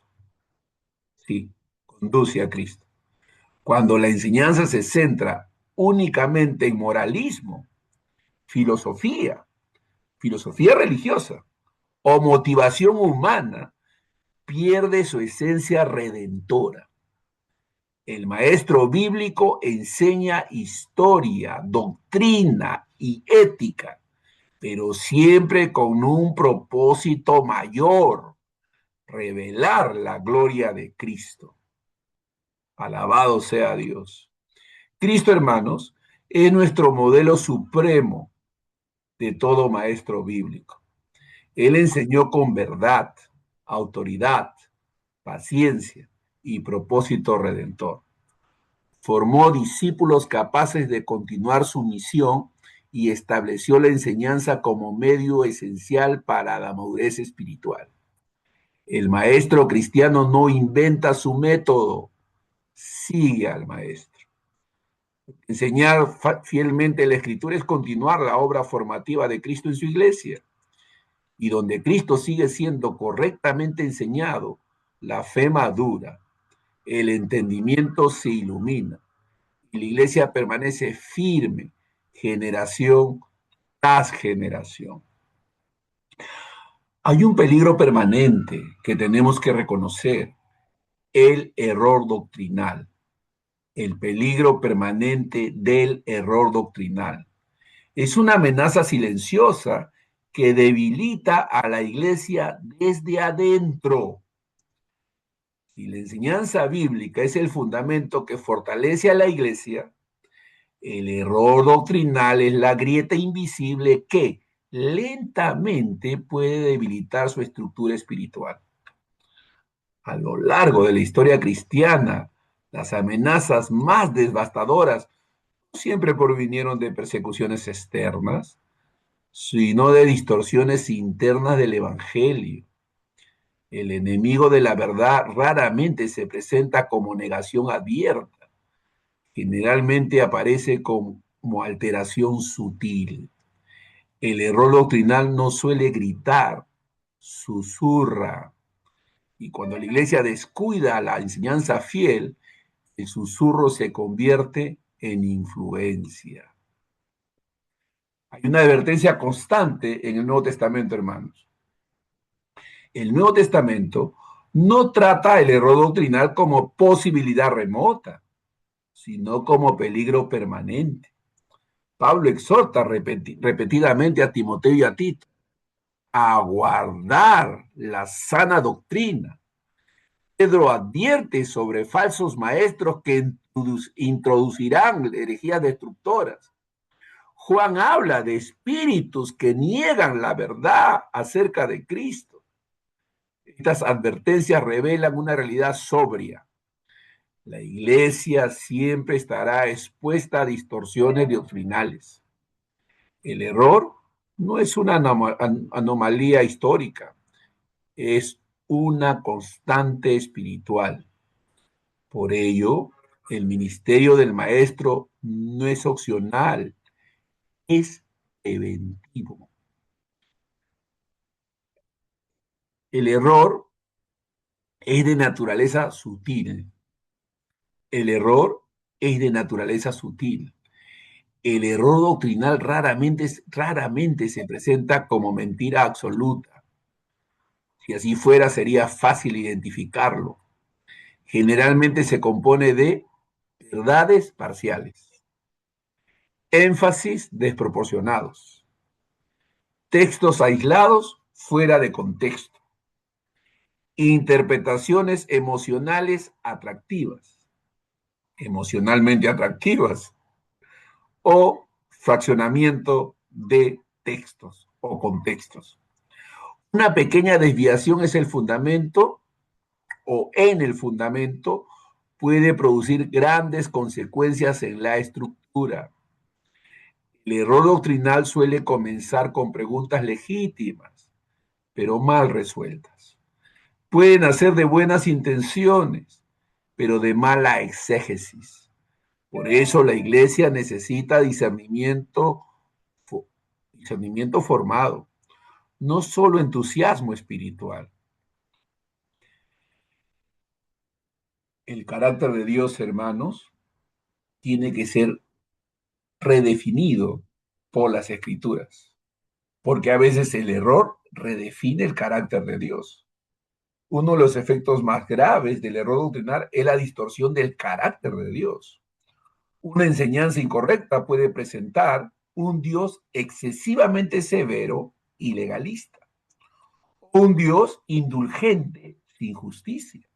Sí, conduce a Cristo. Cuando la enseñanza se centra únicamente en moralismo, filosofía, filosofía religiosa o motivación humana, pierde su esencia redentora. El maestro bíblico enseña historia, doctrina y ética, pero siempre con un propósito mayor, revelar la gloria de Cristo. Alabado sea Dios. Cristo, hermanos, es nuestro modelo supremo de todo maestro bíblico. Él enseñó con verdad, autoridad, paciencia y propósito redentor. Formó discípulos capaces de continuar su misión y estableció la enseñanza como medio esencial para la madurez espiritual. El maestro cristiano no inventa su método, sigue al maestro. Enseñar fielmente la Escritura es continuar la obra formativa de Cristo en su iglesia. Y donde Cristo sigue siendo correctamente enseñado, la fe madura, el entendimiento se ilumina y la iglesia permanece firme generación tras generación. Hay un peligro permanente que tenemos que reconocer, el error doctrinal, el peligro permanente del error doctrinal. Es una amenaza silenciosa que debilita a la iglesia desde adentro. Si la enseñanza bíblica es el fundamento que fortalece a la iglesia, el error doctrinal es la grieta invisible que lentamente puede debilitar su estructura espiritual. A lo largo de la historia cristiana, las amenazas más devastadoras no siempre provinieron de persecuciones externas, sino de distorsiones internas del Evangelio. El enemigo de la verdad raramente se presenta como negación abierta, generalmente aparece como alteración sutil. El error doctrinal no suele gritar, susurra. Y cuando la iglesia descuida la enseñanza fiel, el susurro se convierte en influencia. Hay una advertencia constante en el Nuevo Testamento, hermanos. El Nuevo Testamento no trata el error doctrinal como posibilidad remota, sino como peligro permanente. Pablo exhorta repetidamente a Timoteo y a Tito a guardar la sana doctrina. Pedro advierte sobre falsos maestros que introducirán herejías destructoras. Juan habla de espíritus que niegan la verdad acerca de Cristo. Estas advertencias revelan una realidad sobria. La iglesia siempre estará expuesta a distorsiones doctrinales. El error no es una anomalía histórica, es una constante espiritual. Por ello, el ministerio del maestro no es opcional, es preventivo. El error es de naturaleza sutil. El error es de naturaleza sutil. El error doctrinal raramente se presenta como mentira absoluta. Si así fuera, sería fácil identificarlo. Generalmente se compone de verdades parciales, énfasis desproporcionados, textos aislados fuera de contexto, interpretaciones emocionalmente atractivas, o fraccionamiento de textos o contextos. Una pequeña desviación es el fundamento o en el fundamento puede producir grandes consecuencias en la estructura. El error doctrinal suele comenzar con preguntas legítimas, pero mal resueltas. Pueden nacer de buenas intenciones, pero de mala exégesis. Por eso la iglesia necesita discernimiento formado, no solo entusiasmo espiritual. El carácter de Dios, hermanos, tiene que ser redefinido por las escrituras, porque a veces el error redefine el carácter de Dios. Uno de los efectos más graves del error doctrinal es la distorsión del carácter de Dios. Una enseñanza incorrecta puede presentar un Dios excesivamente severo y legalista, un Dios indulgente sin justicia,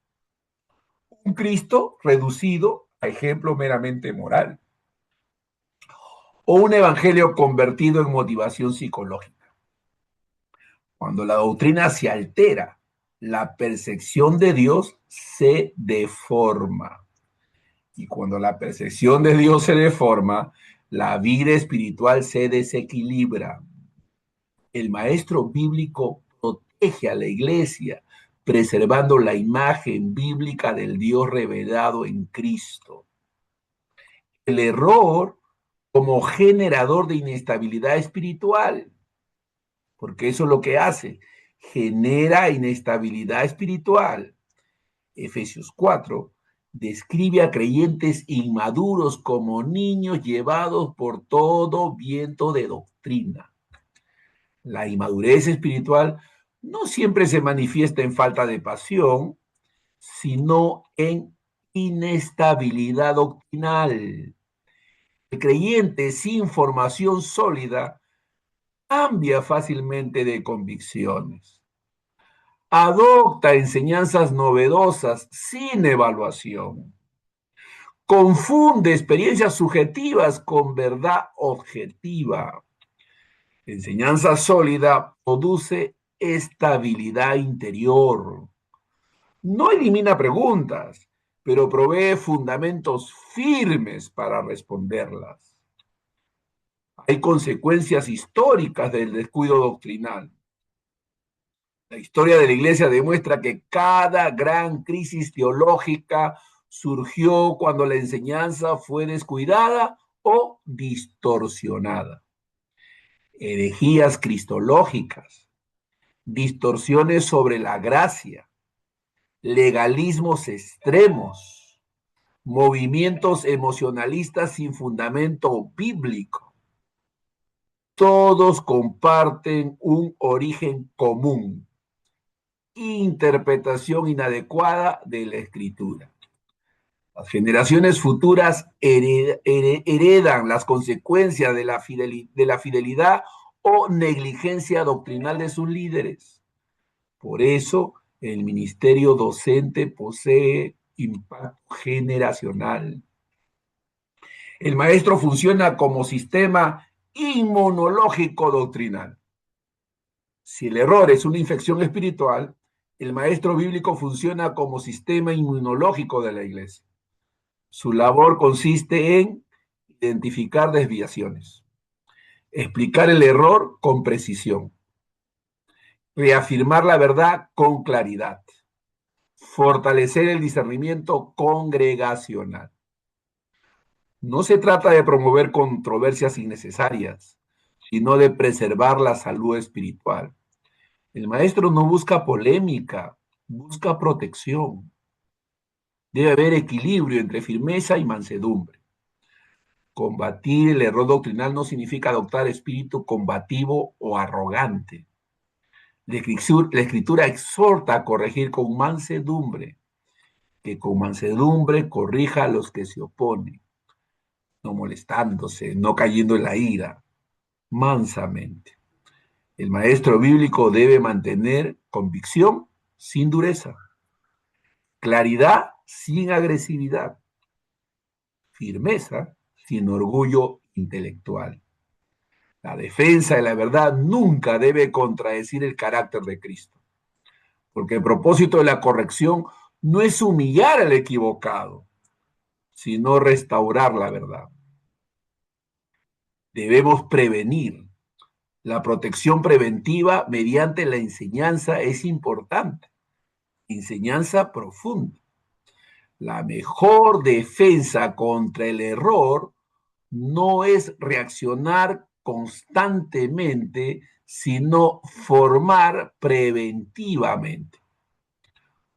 un Cristo reducido a ejemplo meramente moral, o un evangelio convertido en motivación psicológica. Cuando la doctrina se altera, la percepción de Dios se deforma. Y cuando la percepción de Dios se deforma, la vida espiritual se desequilibra. El maestro bíblico protege a la iglesia, preservando la imagen bíblica del Dios revelado en Cristo. el error como generador de inestabilidad espiritual, porque eso es lo que hace, genera inestabilidad espiritual. Efesios 4 describe a creyentes inmaduros como niños llevados por todo viento de doctrina. La inmadurez espiritual no siempre se manifiesta en falta de pasión, sino en inestabilidad doctrinal. El creyente sin formación sólida cambia fácilmente de convicciones, adopta enseñanzas novedosas sin evaluación, confunde experiencias subjetivas con verdad objetiva. La enseñanza sólida produce estabilidad interior. No elimina preguntas, pero provee fundamentos firmes para responderlas. Hay consecuencias históricas del descuido doctrinal. La historia de la iglesia demuestra que cada gran crisis teológica surgió cuando la enseñanza fue descuidada o distorsionada. Herejías cristológicas, distorsiones sobre la gracia, legalismos extremos, movimientos emocionalistas sin fundamento bíblico. Todos comparten un origen común: interpretación inadecuada de la escritura. Las generaciones futuras heredan las consecuencias de la fidelidad o negligencia doctrinal de sus líderes. Por eso, el ministerio docente posee impacto generacional. El maestro funciona como sistema inmunológico doctrinal. Si el error es una infección espiritual, el maestro bíblico funciona como sistema inmunológico de la iglesia. Su labor consiste en identificar desviaciones, explicar el error con precisión, reafirmar la verdad con claridad, fortalecer el discernimiento congregacional. No se trata de promover controversias innecesarias, sino de preservar la salud espiritual. El maestro no busca polémica, busca protección. Debe haber equilibrio entre firmeza y mansedumbre. Combatir el error doctrinal no significa adoptar espíritu combativo o arrogante. La escritura exhorta a corregir con mansedumbre, que con mansedumbre corrija a los que se oponen, no molestándose, no cayendo en la ira, mansamente. El maestro bíblico debe mantener convicción sin dureza, claridad sin agresividad, firmeza sin orgullo intelectual. La defensa de la verdad nunca debe contradecir el carácter de Cristo, porque el propósito de la corrección no es humillar al equivocado, sino restaurar la verdad. Debemos prevenir. La protección preventiva mediante la enseñanza es importante, enseñanza profunda. La mejor defensa contra el error no es reaccionar constantemente, sino formar preventivamente.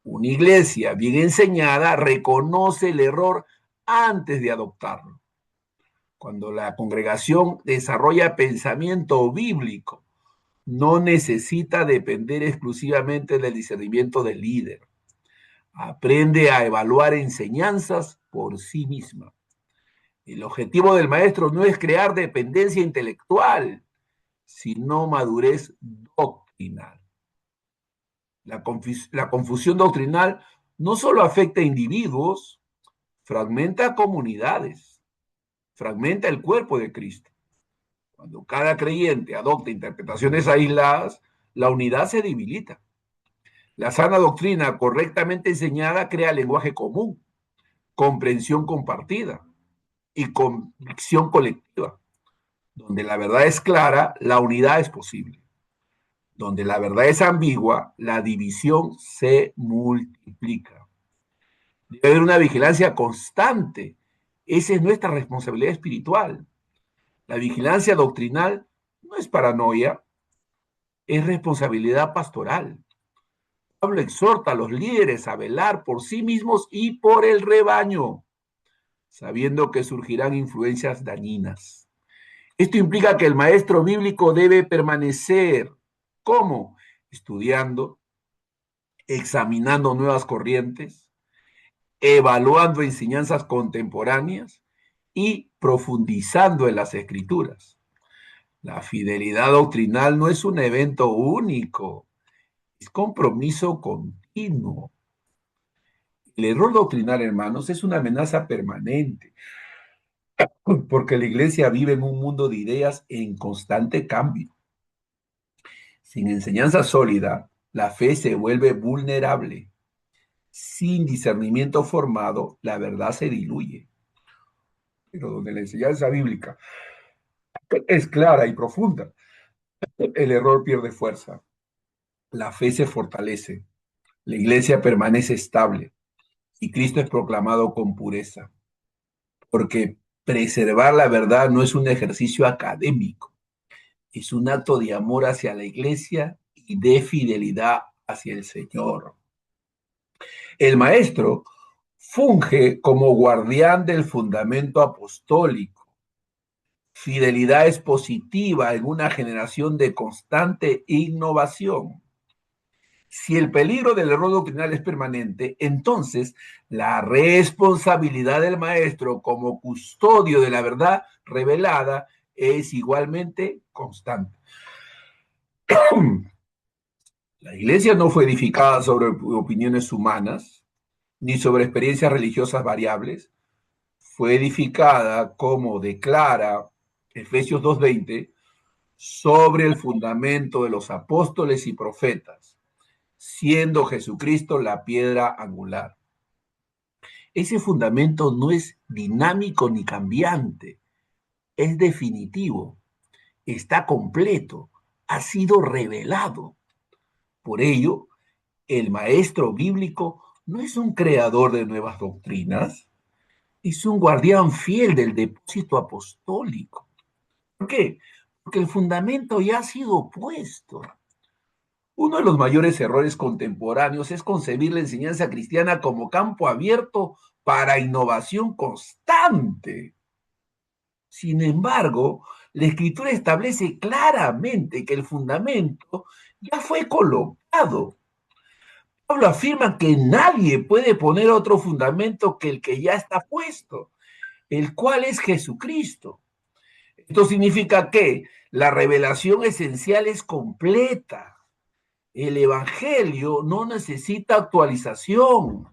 Una iglesia bien enseñada reconoce el error antes de adoptarlo. Cuando la congregación desarrolla pensamiento bíblico, no necesita depender exclusivamente del discernimiento del líder. Aprende a evaluar enseñanzas por sí misma. El objetivo del maestro no es crear dependencia intelectual, sino madurez doctrinal. La confusión doctrinal no solo afecta a individuos, fragmenta a comunidades, fragmenta el cuerpo de Cristo. Cuando cada creyente adopta interpretaciones aisladas, la unidad se debilita. La sana doctrina correctamente enseñada crea lenguaje común, comprensión compartida y convicción colectiva. Donde la verdad es clara, la unidad es posible. Donde la verdad es ambigua, la división se multiplica. Debe haber una vigilancia constante Esa es nuestra responsabilidad espiritual. La vigilancia doctrinal no es paranoia, es responsabilidad pastoral. Pablo exhorta a los líderes a velar por sí mismos y por el rebaño, sabiendo que surgirán influencias dañinas. Esto implica que el maestro bíblico debe permanecer, ¿cómo? Estudiando, examinando nuevas corrientes, evaluando enseñanzas contemporáneas y profundizando en las escrituras. La fidelidad doctrinal no es un evento único, es compromiso continuo. El error doctrinal, hermanos, es una amenaza permanente, porque la iglesia vive en un mundo de ideas en constante cambio. Sin enseñanza sólida, la fe se vuelve vulnerable. Sin discernimiento formado, la verdad se diluye. Pero donde la enseñanza bíblica es clara y profunda, el error pierde fuerza. La fe se fortalece, la iglesia permanece estable y Cristo es proclamado con pureza. Porque preservar la verdad no es un ejercicio académico, es un acto de amor hacia la iglesia y de fidelidad hacia el Señor. El maestro funge como guardián del fundamento apostólico. Fidelidad es positiva en una generación de constante innovación. Si el peligro del error doctrinal es permanente, entonces la responsabilidad del maestro como custodio de la verdad revelada es igualmente constante. La iglesia no fue edificada sobre opiniones humanas ni sobre experiencias religiosas variables. Fue edificada, como declara Efesios 2:20, sobre el fundamento de los apóstoles y profetas, siendo Jesucristo la piedra angular. Ese fundamento no es dinámico ni cambiante, es definitivo, está completo, ha sido revelado. Por ello, el maestro bíblico no es un creador de nuevas doctrinas, es un guardián fiel del depósito apostólico. ¿Por qué? Porque el fundamento ya ha sido puesto. Uno de los mayores errores contemporáneos es concebir la enseñanza cristiana como campo abierto para innovación constante. Sin embargo, la Escritura establece claramente que el fundamento ya fue colocado. Pablo afirma que nadie puede poner otro fundamento que el que ya está puesto, el cual es Jesucristo. Esto significa que la revelación esencial es completa. El Evangelio no necesita actualización.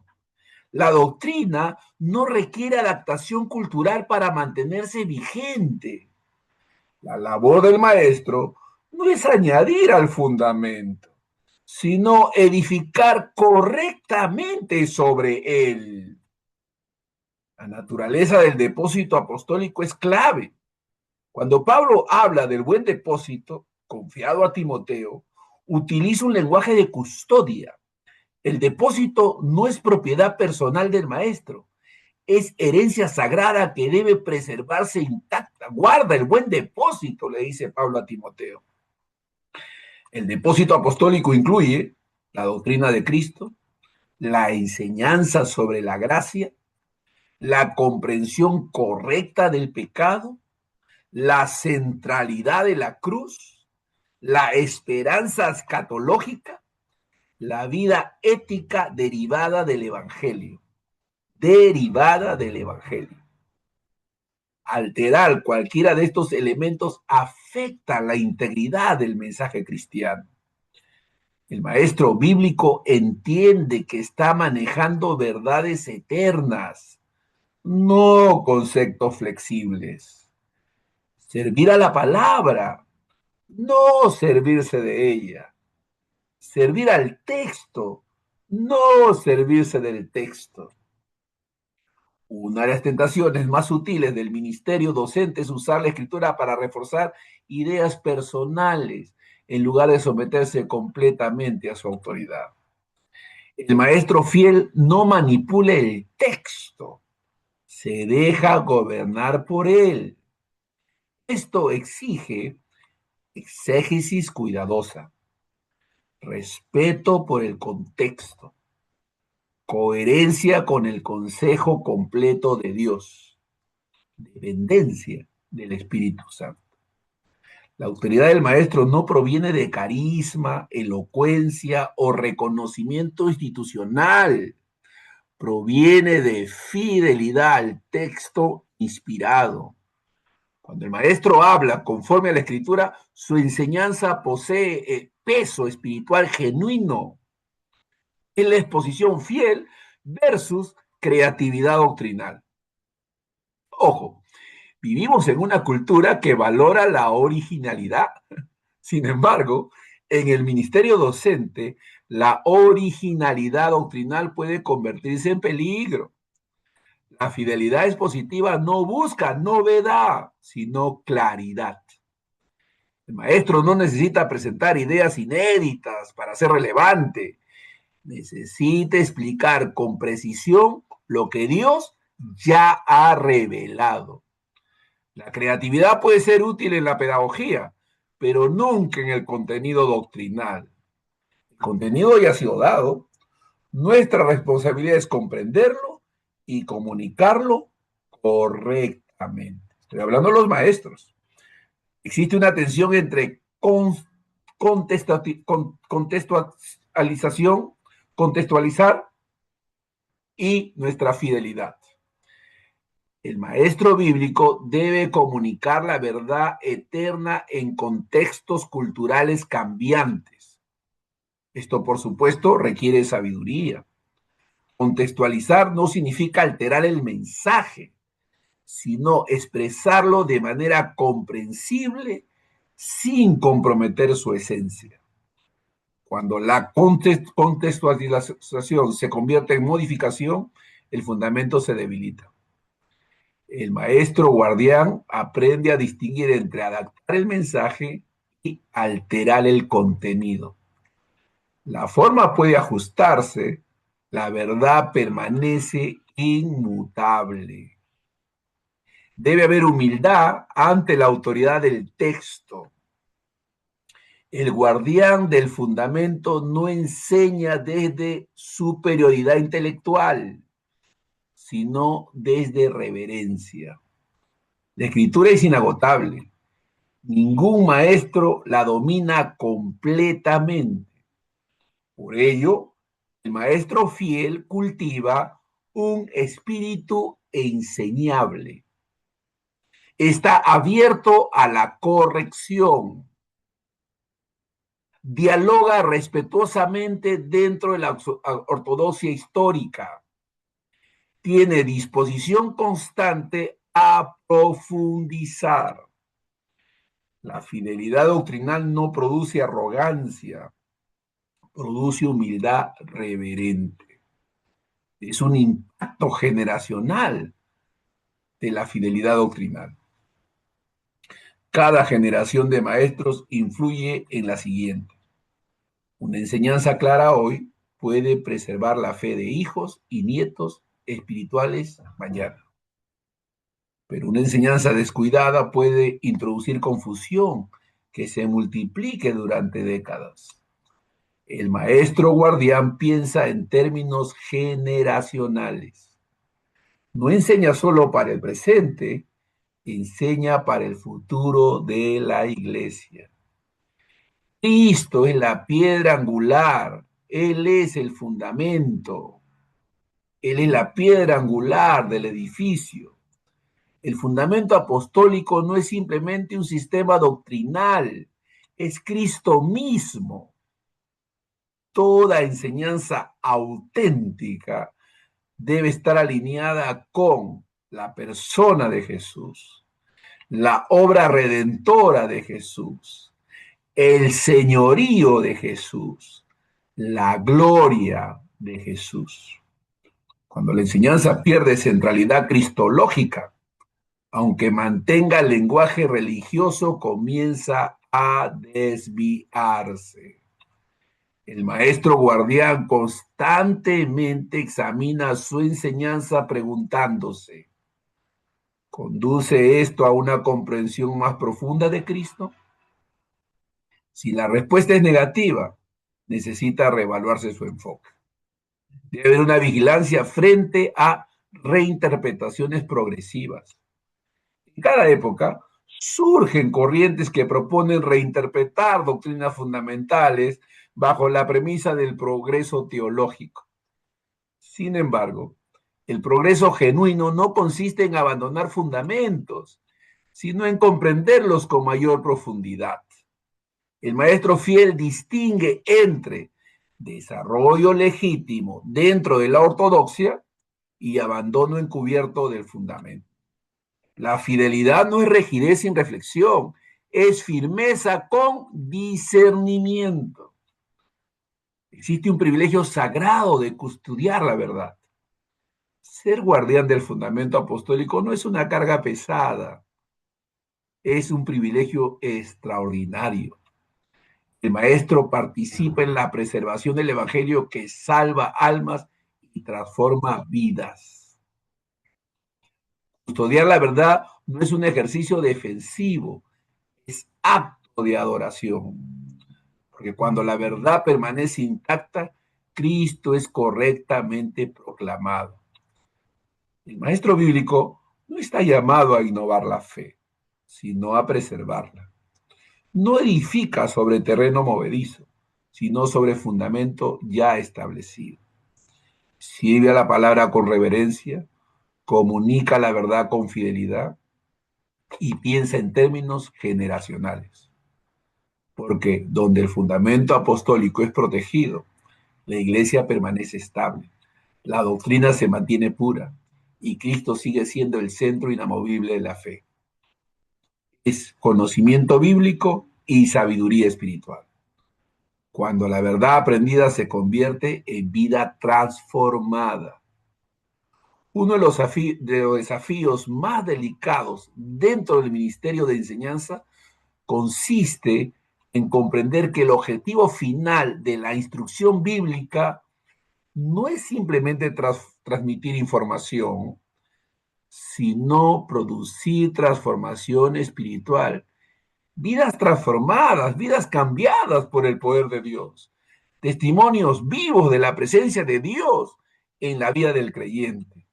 La doctrina no requiere adaptación cultural para mantenerse vigente. La labor del maestro no es añadir al fundamento, sino edificar correctamente sobre él. La naturaleza del depósito apostólico es clave. Cuando Pablo habla del buen depósito confiado a Timoteo, utiliza un lenguaje de custodia. El depósito no es propiedad personal del maestro, es herencia sagrada que debe preservarse intacta. Guarda el buen depósito, le dice Pablo a Timoteo. El depósito apostólico incluye la doctrina de Cristo, la enseñanza sobre la gracia, la comprensión correcta del pecado, la centralidad de la cruz, la esperanza escatológica, la vida ética derivada del Evangelio. Derivada del Evangelio. Alterar cualquiera de estos elementos afecta la integridad del mensaje cristiano. El maestro bíblico entiende que está manejando verdades eternas, no conceptos flexibles. Servir a la palabra, no servirse de ella. Servir al texto, no servirse del texto. Una de las tentaciones más sutiles del ministerio docente es usar la escritura para reforzar ideas personales en lugar de someterse completamente a su autoridad. El maestro fiel no manipula el texto, se deja gobernar por él. Esto exige exégesis cuidadosa, respeto por el contexto, coherencia con el consejo completo de Dios, dependencia del Espíritu Santo. La autoridad del maestro no proviene de carisma, elocuencia o reconocimiento institucional. Proviene de fidelidad al texto inspirado. Cuando el maestro habla conforme a la escritura, su enseñanza posee peso espiritual genuino en la exposición fiel versus creatividad doctrinal. Ojo, vivimos en una cultura que valora la originalidad. Sin embargo, en el ministerio docente, la originalidad doctrinal puede convertirse en peligro. La fidelidad expositiva no busca novedad, sino claridad. El maestro no necesita presentar ideas inéditas para ser relevante. Necesita explicar con precisión lo que Dios ya ha revelado. La creatividad puede ser útil en la pedagogía, pero nunca en el contenido doctrinal. El contenido ya ha sido dado. Nuestra responsabilidad es comprenderlo y comunicarlo correctamente. Estoy hablando de los maestros. Existe una tensión entre contextualización, contextualizar y nuestra fidelidad. El maestro bíblico debe comunicar la verdad eterna en contextos culturales cambiantes. Esto, por supuesto, requiere sabiduría. Contextualizar no significa alterar el mensaje, sino expresarlo de manera comprensible sin comprometer su esencia. Cuando la contextualización se convierte en modificación, el fundamento se debilita. El maestro guardián aprende a distinguir entre adaptar el mensaje y alterar el contenido. La forma puede ajustarse, la verdad permanece inmutable. Debe haber humildad ante la autoridad del texto. El guardián del fundamento no enseña desde superioridad intelectual, sino desde reverencia. La escritura es inagotable. Ningún maestro la domina completamente. Por ello, el maestro fiel cultiva un espíritu enseñable. Está abierto a la corrección. Dialoga respetuosamente dentro de la ortodoxia histórica. Tiene disposición constante a profundizar. La fidelidad doctrinal no produce arrogancia, produce humildad reverente. Es un impacto generacional de la fidelidad doctrinal. Cada generación de maestros influye en la siguiente. Una enseñanza clara hoy puede preservar la fe de hijos y nietos espirituales mañana. Pero una enseñanza descuidada puede introducir confusión que se multiplique durante décadas. El maestro guardián piensa en términos generacionales. No enseña solo para el presente, enseña para el futuro de la iglesia. Cristo es la piedra angular, Él es el fundamento, Él es la piedra angular del edificio. El fundamento apostólico no es simplemente un sistema doctrinal, es Cristo mismo. Toda enseñanza auténtica debe estar alineada con la persona de Jesús, la obra redentora de Jesús, el señorío de Jesús, la gloria de Jesús. Cuando la enseñanza pierde centralidad cristológica, aunque mantenga el lenguaje religioso, comienza a desviarse. El maestro guardián constantemente examina su enseñanza preguntándose, ¿Conduce esto a una comprensión más profunda de Cristo? Si la respuesta es negativa, necesita reevaluarse su enfoque. Debe haber una vigilancia frente a reinterpretaciones progresivas. En cada época surgen corrientes que proponen reinterpretar doctrinas fundamentales bajo la premisa del progreso teológico. Sin embargo, el progreso genuino no consiste en abandonar fundamentos, sino en comprenderlos con mayor profundidad. El maestro fiel distingue entre desarrollo legítimo dentro de la ortodoxia y abandono encubierto del fundamento. La fidelidad no es rigidez sin reflexión, es firmeza con discernimiento. Existe un privilegio sagrado de custodiar la verdad. Ser guardián del fundamento apostólico no es una carga pesada, es un privilegio extraordinario. El maestro participa en la preservación del evangelio que salva almas y transforma vidas. Custodiar la verdad no es un ejercicio defensivo, es acto de adoración. Porque cuando la verdad permanece intacta, Cristo es correctamente proclamado. El maestro bíblico no está llamado a innovar la fe, sino a preservarla. No edifica sobre terreno movedizo, sino sobre fundamento ya establecido. Sirve a la palabra con reverencia, comunica la verdad con fidelidad y piensa en términos generacionales. Porque donde el fundamento apostólico es protegido, la iglesia permanece estable, la doctrina se mantiene pura y Cristo sigue siendo el centro inamovible de la fe. Es conocimiento bíblico y sabiduría espiritual. Cuando la verdad aprendida se convierte en vida transformada. Uno de los desafíos más delicados dentro del ministerio de enseñanza consiste en comprender que el objetivo final de la instrucción bíblica no es simplemente transmitir información, sino producir transformación espiritual, vidas transformadas, vidas cambiadas por el poder de Dios, testimonios vivos de la presencia de Dios en la vida del creyente.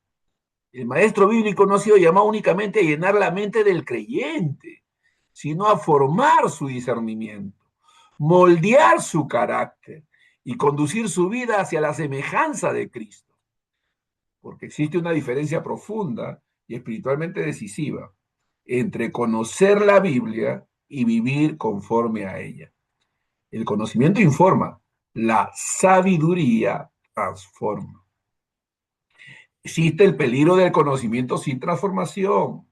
El maestro bíblico no ha sido llamado únicamente a llenar la mente del creyente, sino a formar su discernimiento, moldear su carácter y conducir su vida hacia la semejanza de Cristo. Porque existe una diferencia profunda y espiritualmente decisiva entre conocer la Biblia y vivir conforme a ella. El conocimiento informa, la sabiduría transforma. Existe el peligro del conocimiento sin transformación.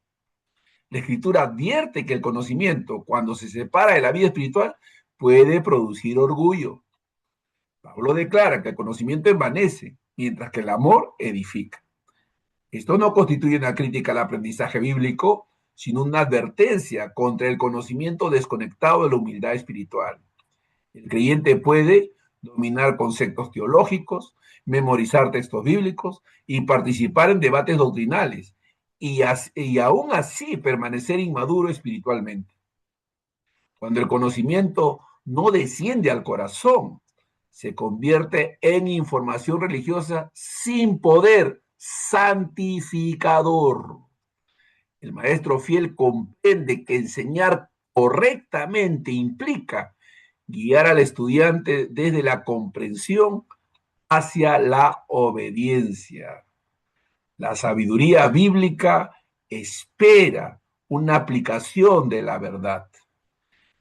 La Escritura advierte que el conocimiento, cuando se separa de la vida espiritual, puede producir orgullo. Pablo declara que el conocimiento envanece, mientras que el amor edifica. Esto no constituye una crítica al aprendizaje bíblico, sino una advertencia contra el conocimiento desconectado de la humildad espiritual. El creyente puede dominar conceptos teológicos, memorizar textos bíblicos y participar en debates doctrinales, y aún así permanecer inmaduro espiritualmente. Cuando el conocimiento no desciende al corazón, se convierte en información religiosa sin poder santificador. El maestro fiel comprende que enseñar correctamente implica guiar al estudiante desde la comprensión hacia la obediencia. La sabiduría bíblica espera una aplicación de la verdad.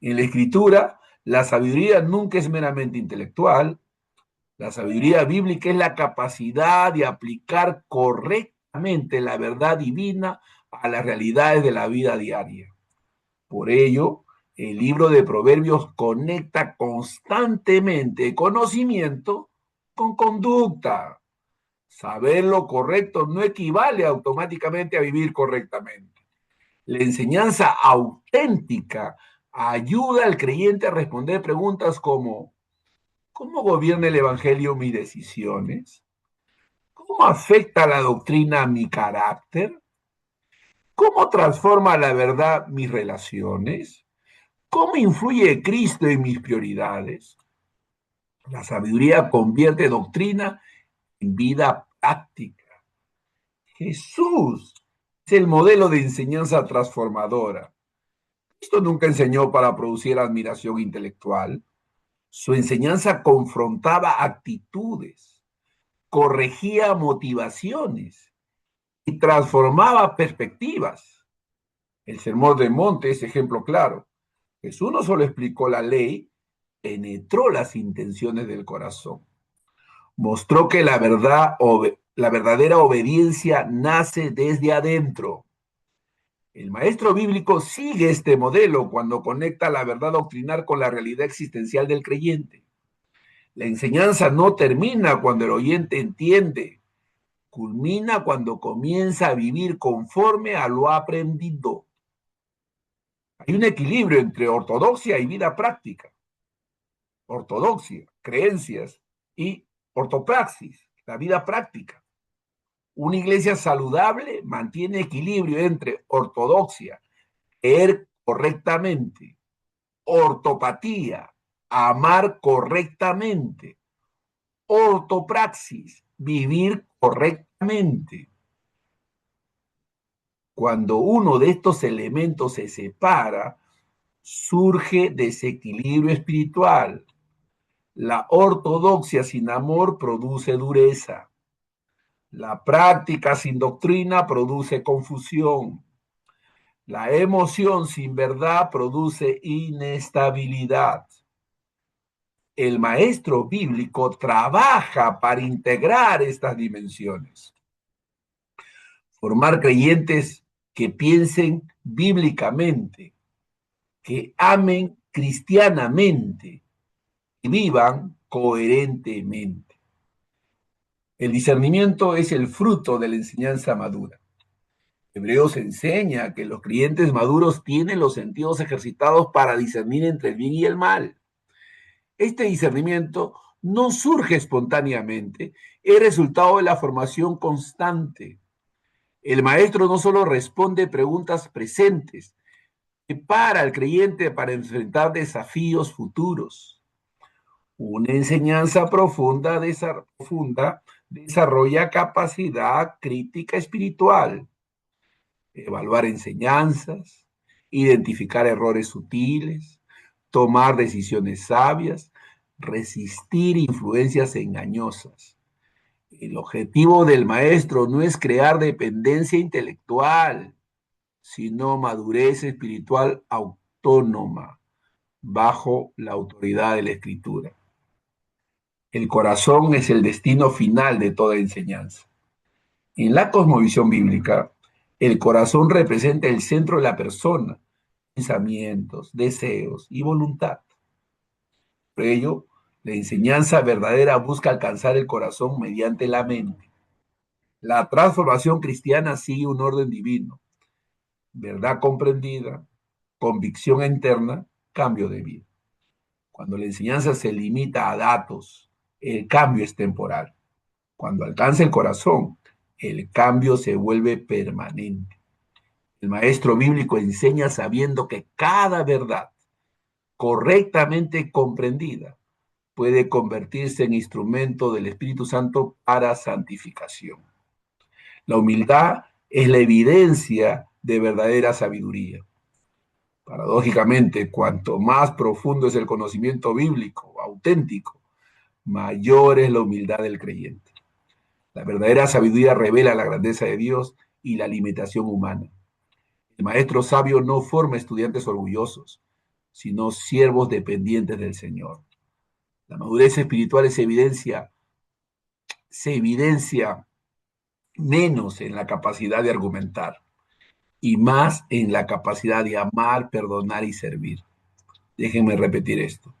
En la escritura, la sabiduría nunca es meramente intelectual. La sabiduría bíblica es la capacidad de aplicar correctamente la verdad divina a las realidades de la vida diaria. Por ello, el libro de Proverbios conecta constantemente conocimiento con conducta. Saber lo correcto no equivale automáticamente a vivir correctamente. La enseñanza auténtica ayuda al creyente a responder preguntas como: ¿cómo gobierna el Evangelio mis decisiones? ¿Cómo afecta la doctrina a mi carácter? ¿Cómo transforma la verdad mis relaciones? ¿Cómo influye Cristo en mis prioridades? La sabiduría convierte doctrina en vida práctica. Jesús es el modelo de enseñanza transformadora. Cristo nunca enseñó para producir admiración intelectual. Su enseñanza confrontaba actitudes, corregía motivaciones y transformaba perspectivas. El Sermón del Monte es ejemplo claro. Jesús no solo explicó la ley, penetró las intenciones del corazón. Mostró que la verdadera obediencia nace desde adentro. El maestro bíblico sigue este modelo cuando conecta la verdad doctrinal con la realidad existencial del creyente. La enseñanza no termina cuando el oyente entiende, culmina cuando comienza a vivir conforme a lo aprendido. Hay un equilibrio entre ortodoxia y vida práctica. Ortodoxia, creencias, y ortopraxis, la vida práctica. Una iglesia saludable mantiene equilibrio entre ortodoxia, creer correctamente, ortopatía, amar correctamente, ortopraxis, vivir correctamente. Cuando uno de estos elementos se separa, surge desequilibrio espiritual. La ortodoxia sin amor produce dureza. La práctica sin doctrina produce confusión. La emoción sin verdad produce inestabilidad. El maestro bíblico trabaja para integrar estas dimensiones, formar creyentes que piensen bíblicamente, que amen cristianamente y vivan coherentemente. El discernimiento es el fruto de la enseñanza madura. Hebreos enseña que los creyentes maduros tienen los sentidos ejercitados para discernir entre el bien y el mal. Este discernimiento no surge espontáneamente, es resultado de la formación constante. El maestro no solo responde preguntas presentes, prepara al creyente para enfrentar desafíos futuros. Una enseñanza profunda desarrolla capacidad crítica espiritual, evaluar enseñanzas, identificar errores sutiles, tomar decisiones sabias, resistir influencias engañosas. El objetivo del maestro no es crear dependencia intelectual, sino madurez espiritual autónoma bajo la autoridad de la Escritura. El corazón es el destino final de toda enseñanza. En la cosmovisión bíblica, el corazón representa el centro de la persona, pensamientos, deseos y voluntad. Por ello, la enseñanza verdadera busca alcanzar el corazón mediante la mente. La transformación cristiana sigue un orden divino: verdad comprendida, convicción interna, cambio de vida. Cuando la enseñanza se limita a datos, el cambio es temporal. Cuando alcanza el corazón, el cambio se vuelve permanente. El maestro bíblico enseña sabiendo que cada verdad correctamente comprendida puede convertirse en instrumento del Espíritu Santo para santificación. La humildad es la evidencia de verdadera sabiduría. Paradójicamente, cuanto más profundo es el conocimiento bíblico, auténtico, mayor es la humildad del creyente. La verdadera sabiduría revela la grandeza de Dios y la limitación humana. El maestro sabio no forma estudiantes orgullosos, sino siervos dependientes del Señor. La madurez espiritual se evidencia menos en la capacidad de argumentar y más en la capacidad de amar, perdonar y servir. Déjenme repetir esto.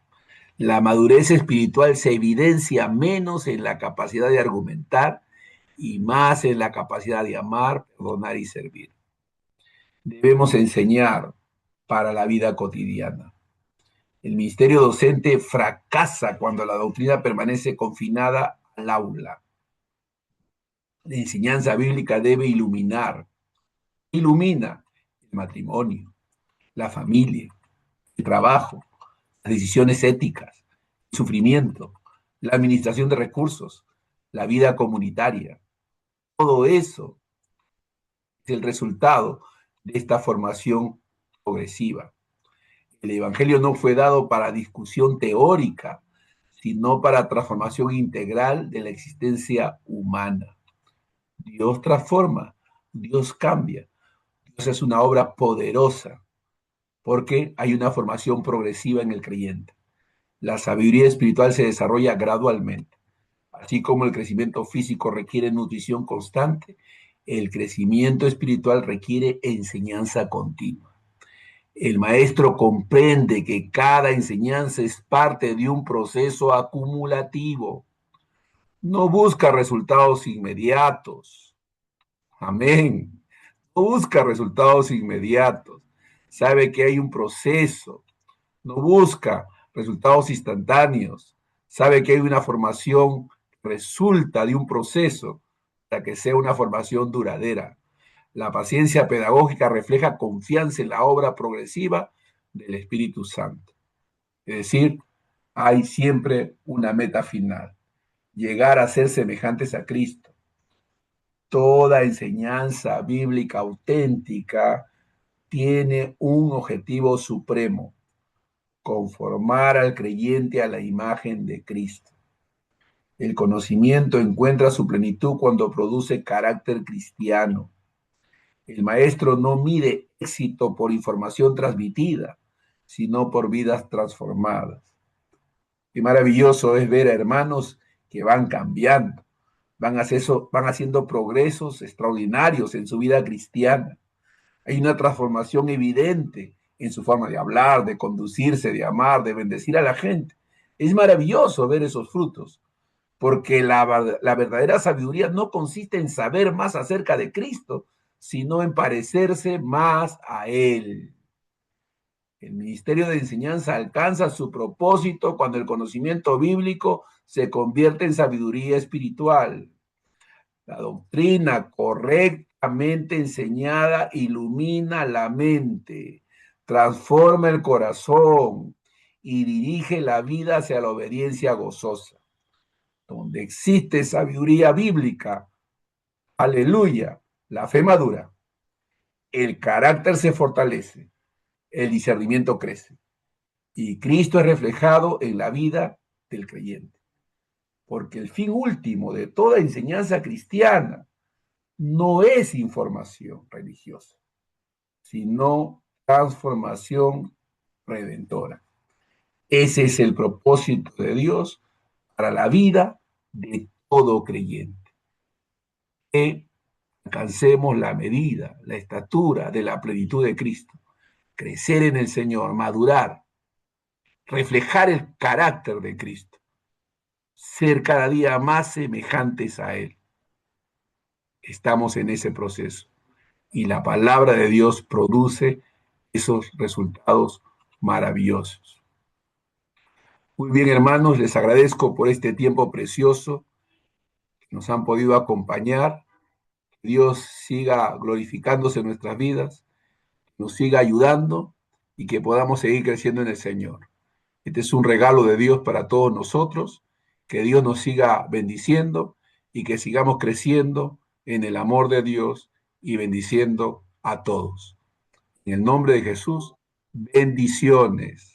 La madurez espiritual se evidencia menos en la capacidad de argumentar y más en la capacidad de amar, perdonar y servir. Debemos enseñar para la vida cotidiana. El ministerio docente fracasa cuando la doctrina permanece confinada al aula. La enseñanza bíblica debe iluminar, ilumina el matrimonio, la familia, el trabajo, las decisiones éticas, el sufrimiento, la administración de recursos, la vida comunitaria. Todo eso es el resultado de esta formación progresiva. El Evangelio no fue dado para discusión teórica, sino para transformación integral de la existencia humana. Dios transforma, Dios cambia. Dios es una obra poderosa porque hay una formación progresiva en el creyente. La sabiduría espiritual se desarrolla gradualmente. Así como el crecimiento físico requiere nutrición constante, el crecimiento espiritual requiere enseñanza continua. El maestro comprende que cada enseñanza es parte de un proceso acumulativo. No busca resultados inmediatos. Amén. No busca resultados inmediatos. Sabe que hay un proceso. No busca resultados instantáneos. Sabe que hay una formación que resulta de un proceso para que sea una formación duradera. La paciencia pedagógica refleja confianza en la obra progresiva del Espíritu Santo. Es decir, hay siempre una meta final, llegar a ser semejantes a Cristo. Toda enseñanza bíblica auténtica tiene un objetivo supremo: conformar al creyente a la imagen de Cristo. El conocimiento encuentra su plenitud cuando produce carácter cristiano. El maestro no mide éxito por información transmitida, sino por vidas transformadas. Qué maravilloso es ver a hermanos que van cambiando, van haciendo progresos extraordinarios en su vida cristiana. Hay una transformación evidente en su forma de hablar, de conducirse, de amar, de bendecir a la gente. Es maravilloso ver esos frutos, porque la verdadera sabiduría no consiste en saber más acerca de Cristo, sino en parecerse más a Él. El ministerio de enseñanza alcanza su propósito cuando el conocimiento bíblico se convierte en sabiduría espiritual. La doctrina correctamente enseñada ilumina la mente, transforma el corazón y dirige la vida hacia la obediencia gozosa. Donde existe sabiduría bíblica, aleluya, la fe madura, el carácter se fortalece, el discernimiento crece y Cristo es reflejado en la vida del creyente. Porque el fin último de toda enseñanza cristiana no es información religiosa, sino transformación redentora. Ese es el propósito de Dios para la vida de todo creyente. Que alcancemos la medida, la estatura de la plenitud de Cristo, crecer en el Señor, madurar, reflejar el carácter de Cristo, ser cada día más semejantes a Él. Estamos en ese proceso y la palabra de Dios produce esos resultados maravillosos. Muy bien, hermanos, les agradezco por este tiempo precioso que nos han podido acompañar. Que Dios siga glorificándose en nuestras vidas, nos siga ayudando y que podamos seguir creciendo en el Señor. Este es un regalo de Dios para todos nosotros. Que Dios nos siga bendiciendo y que sigamos creciendo en el amor de Dios y bendiciendo a todos. En el nombre de Jesús, bendiciones.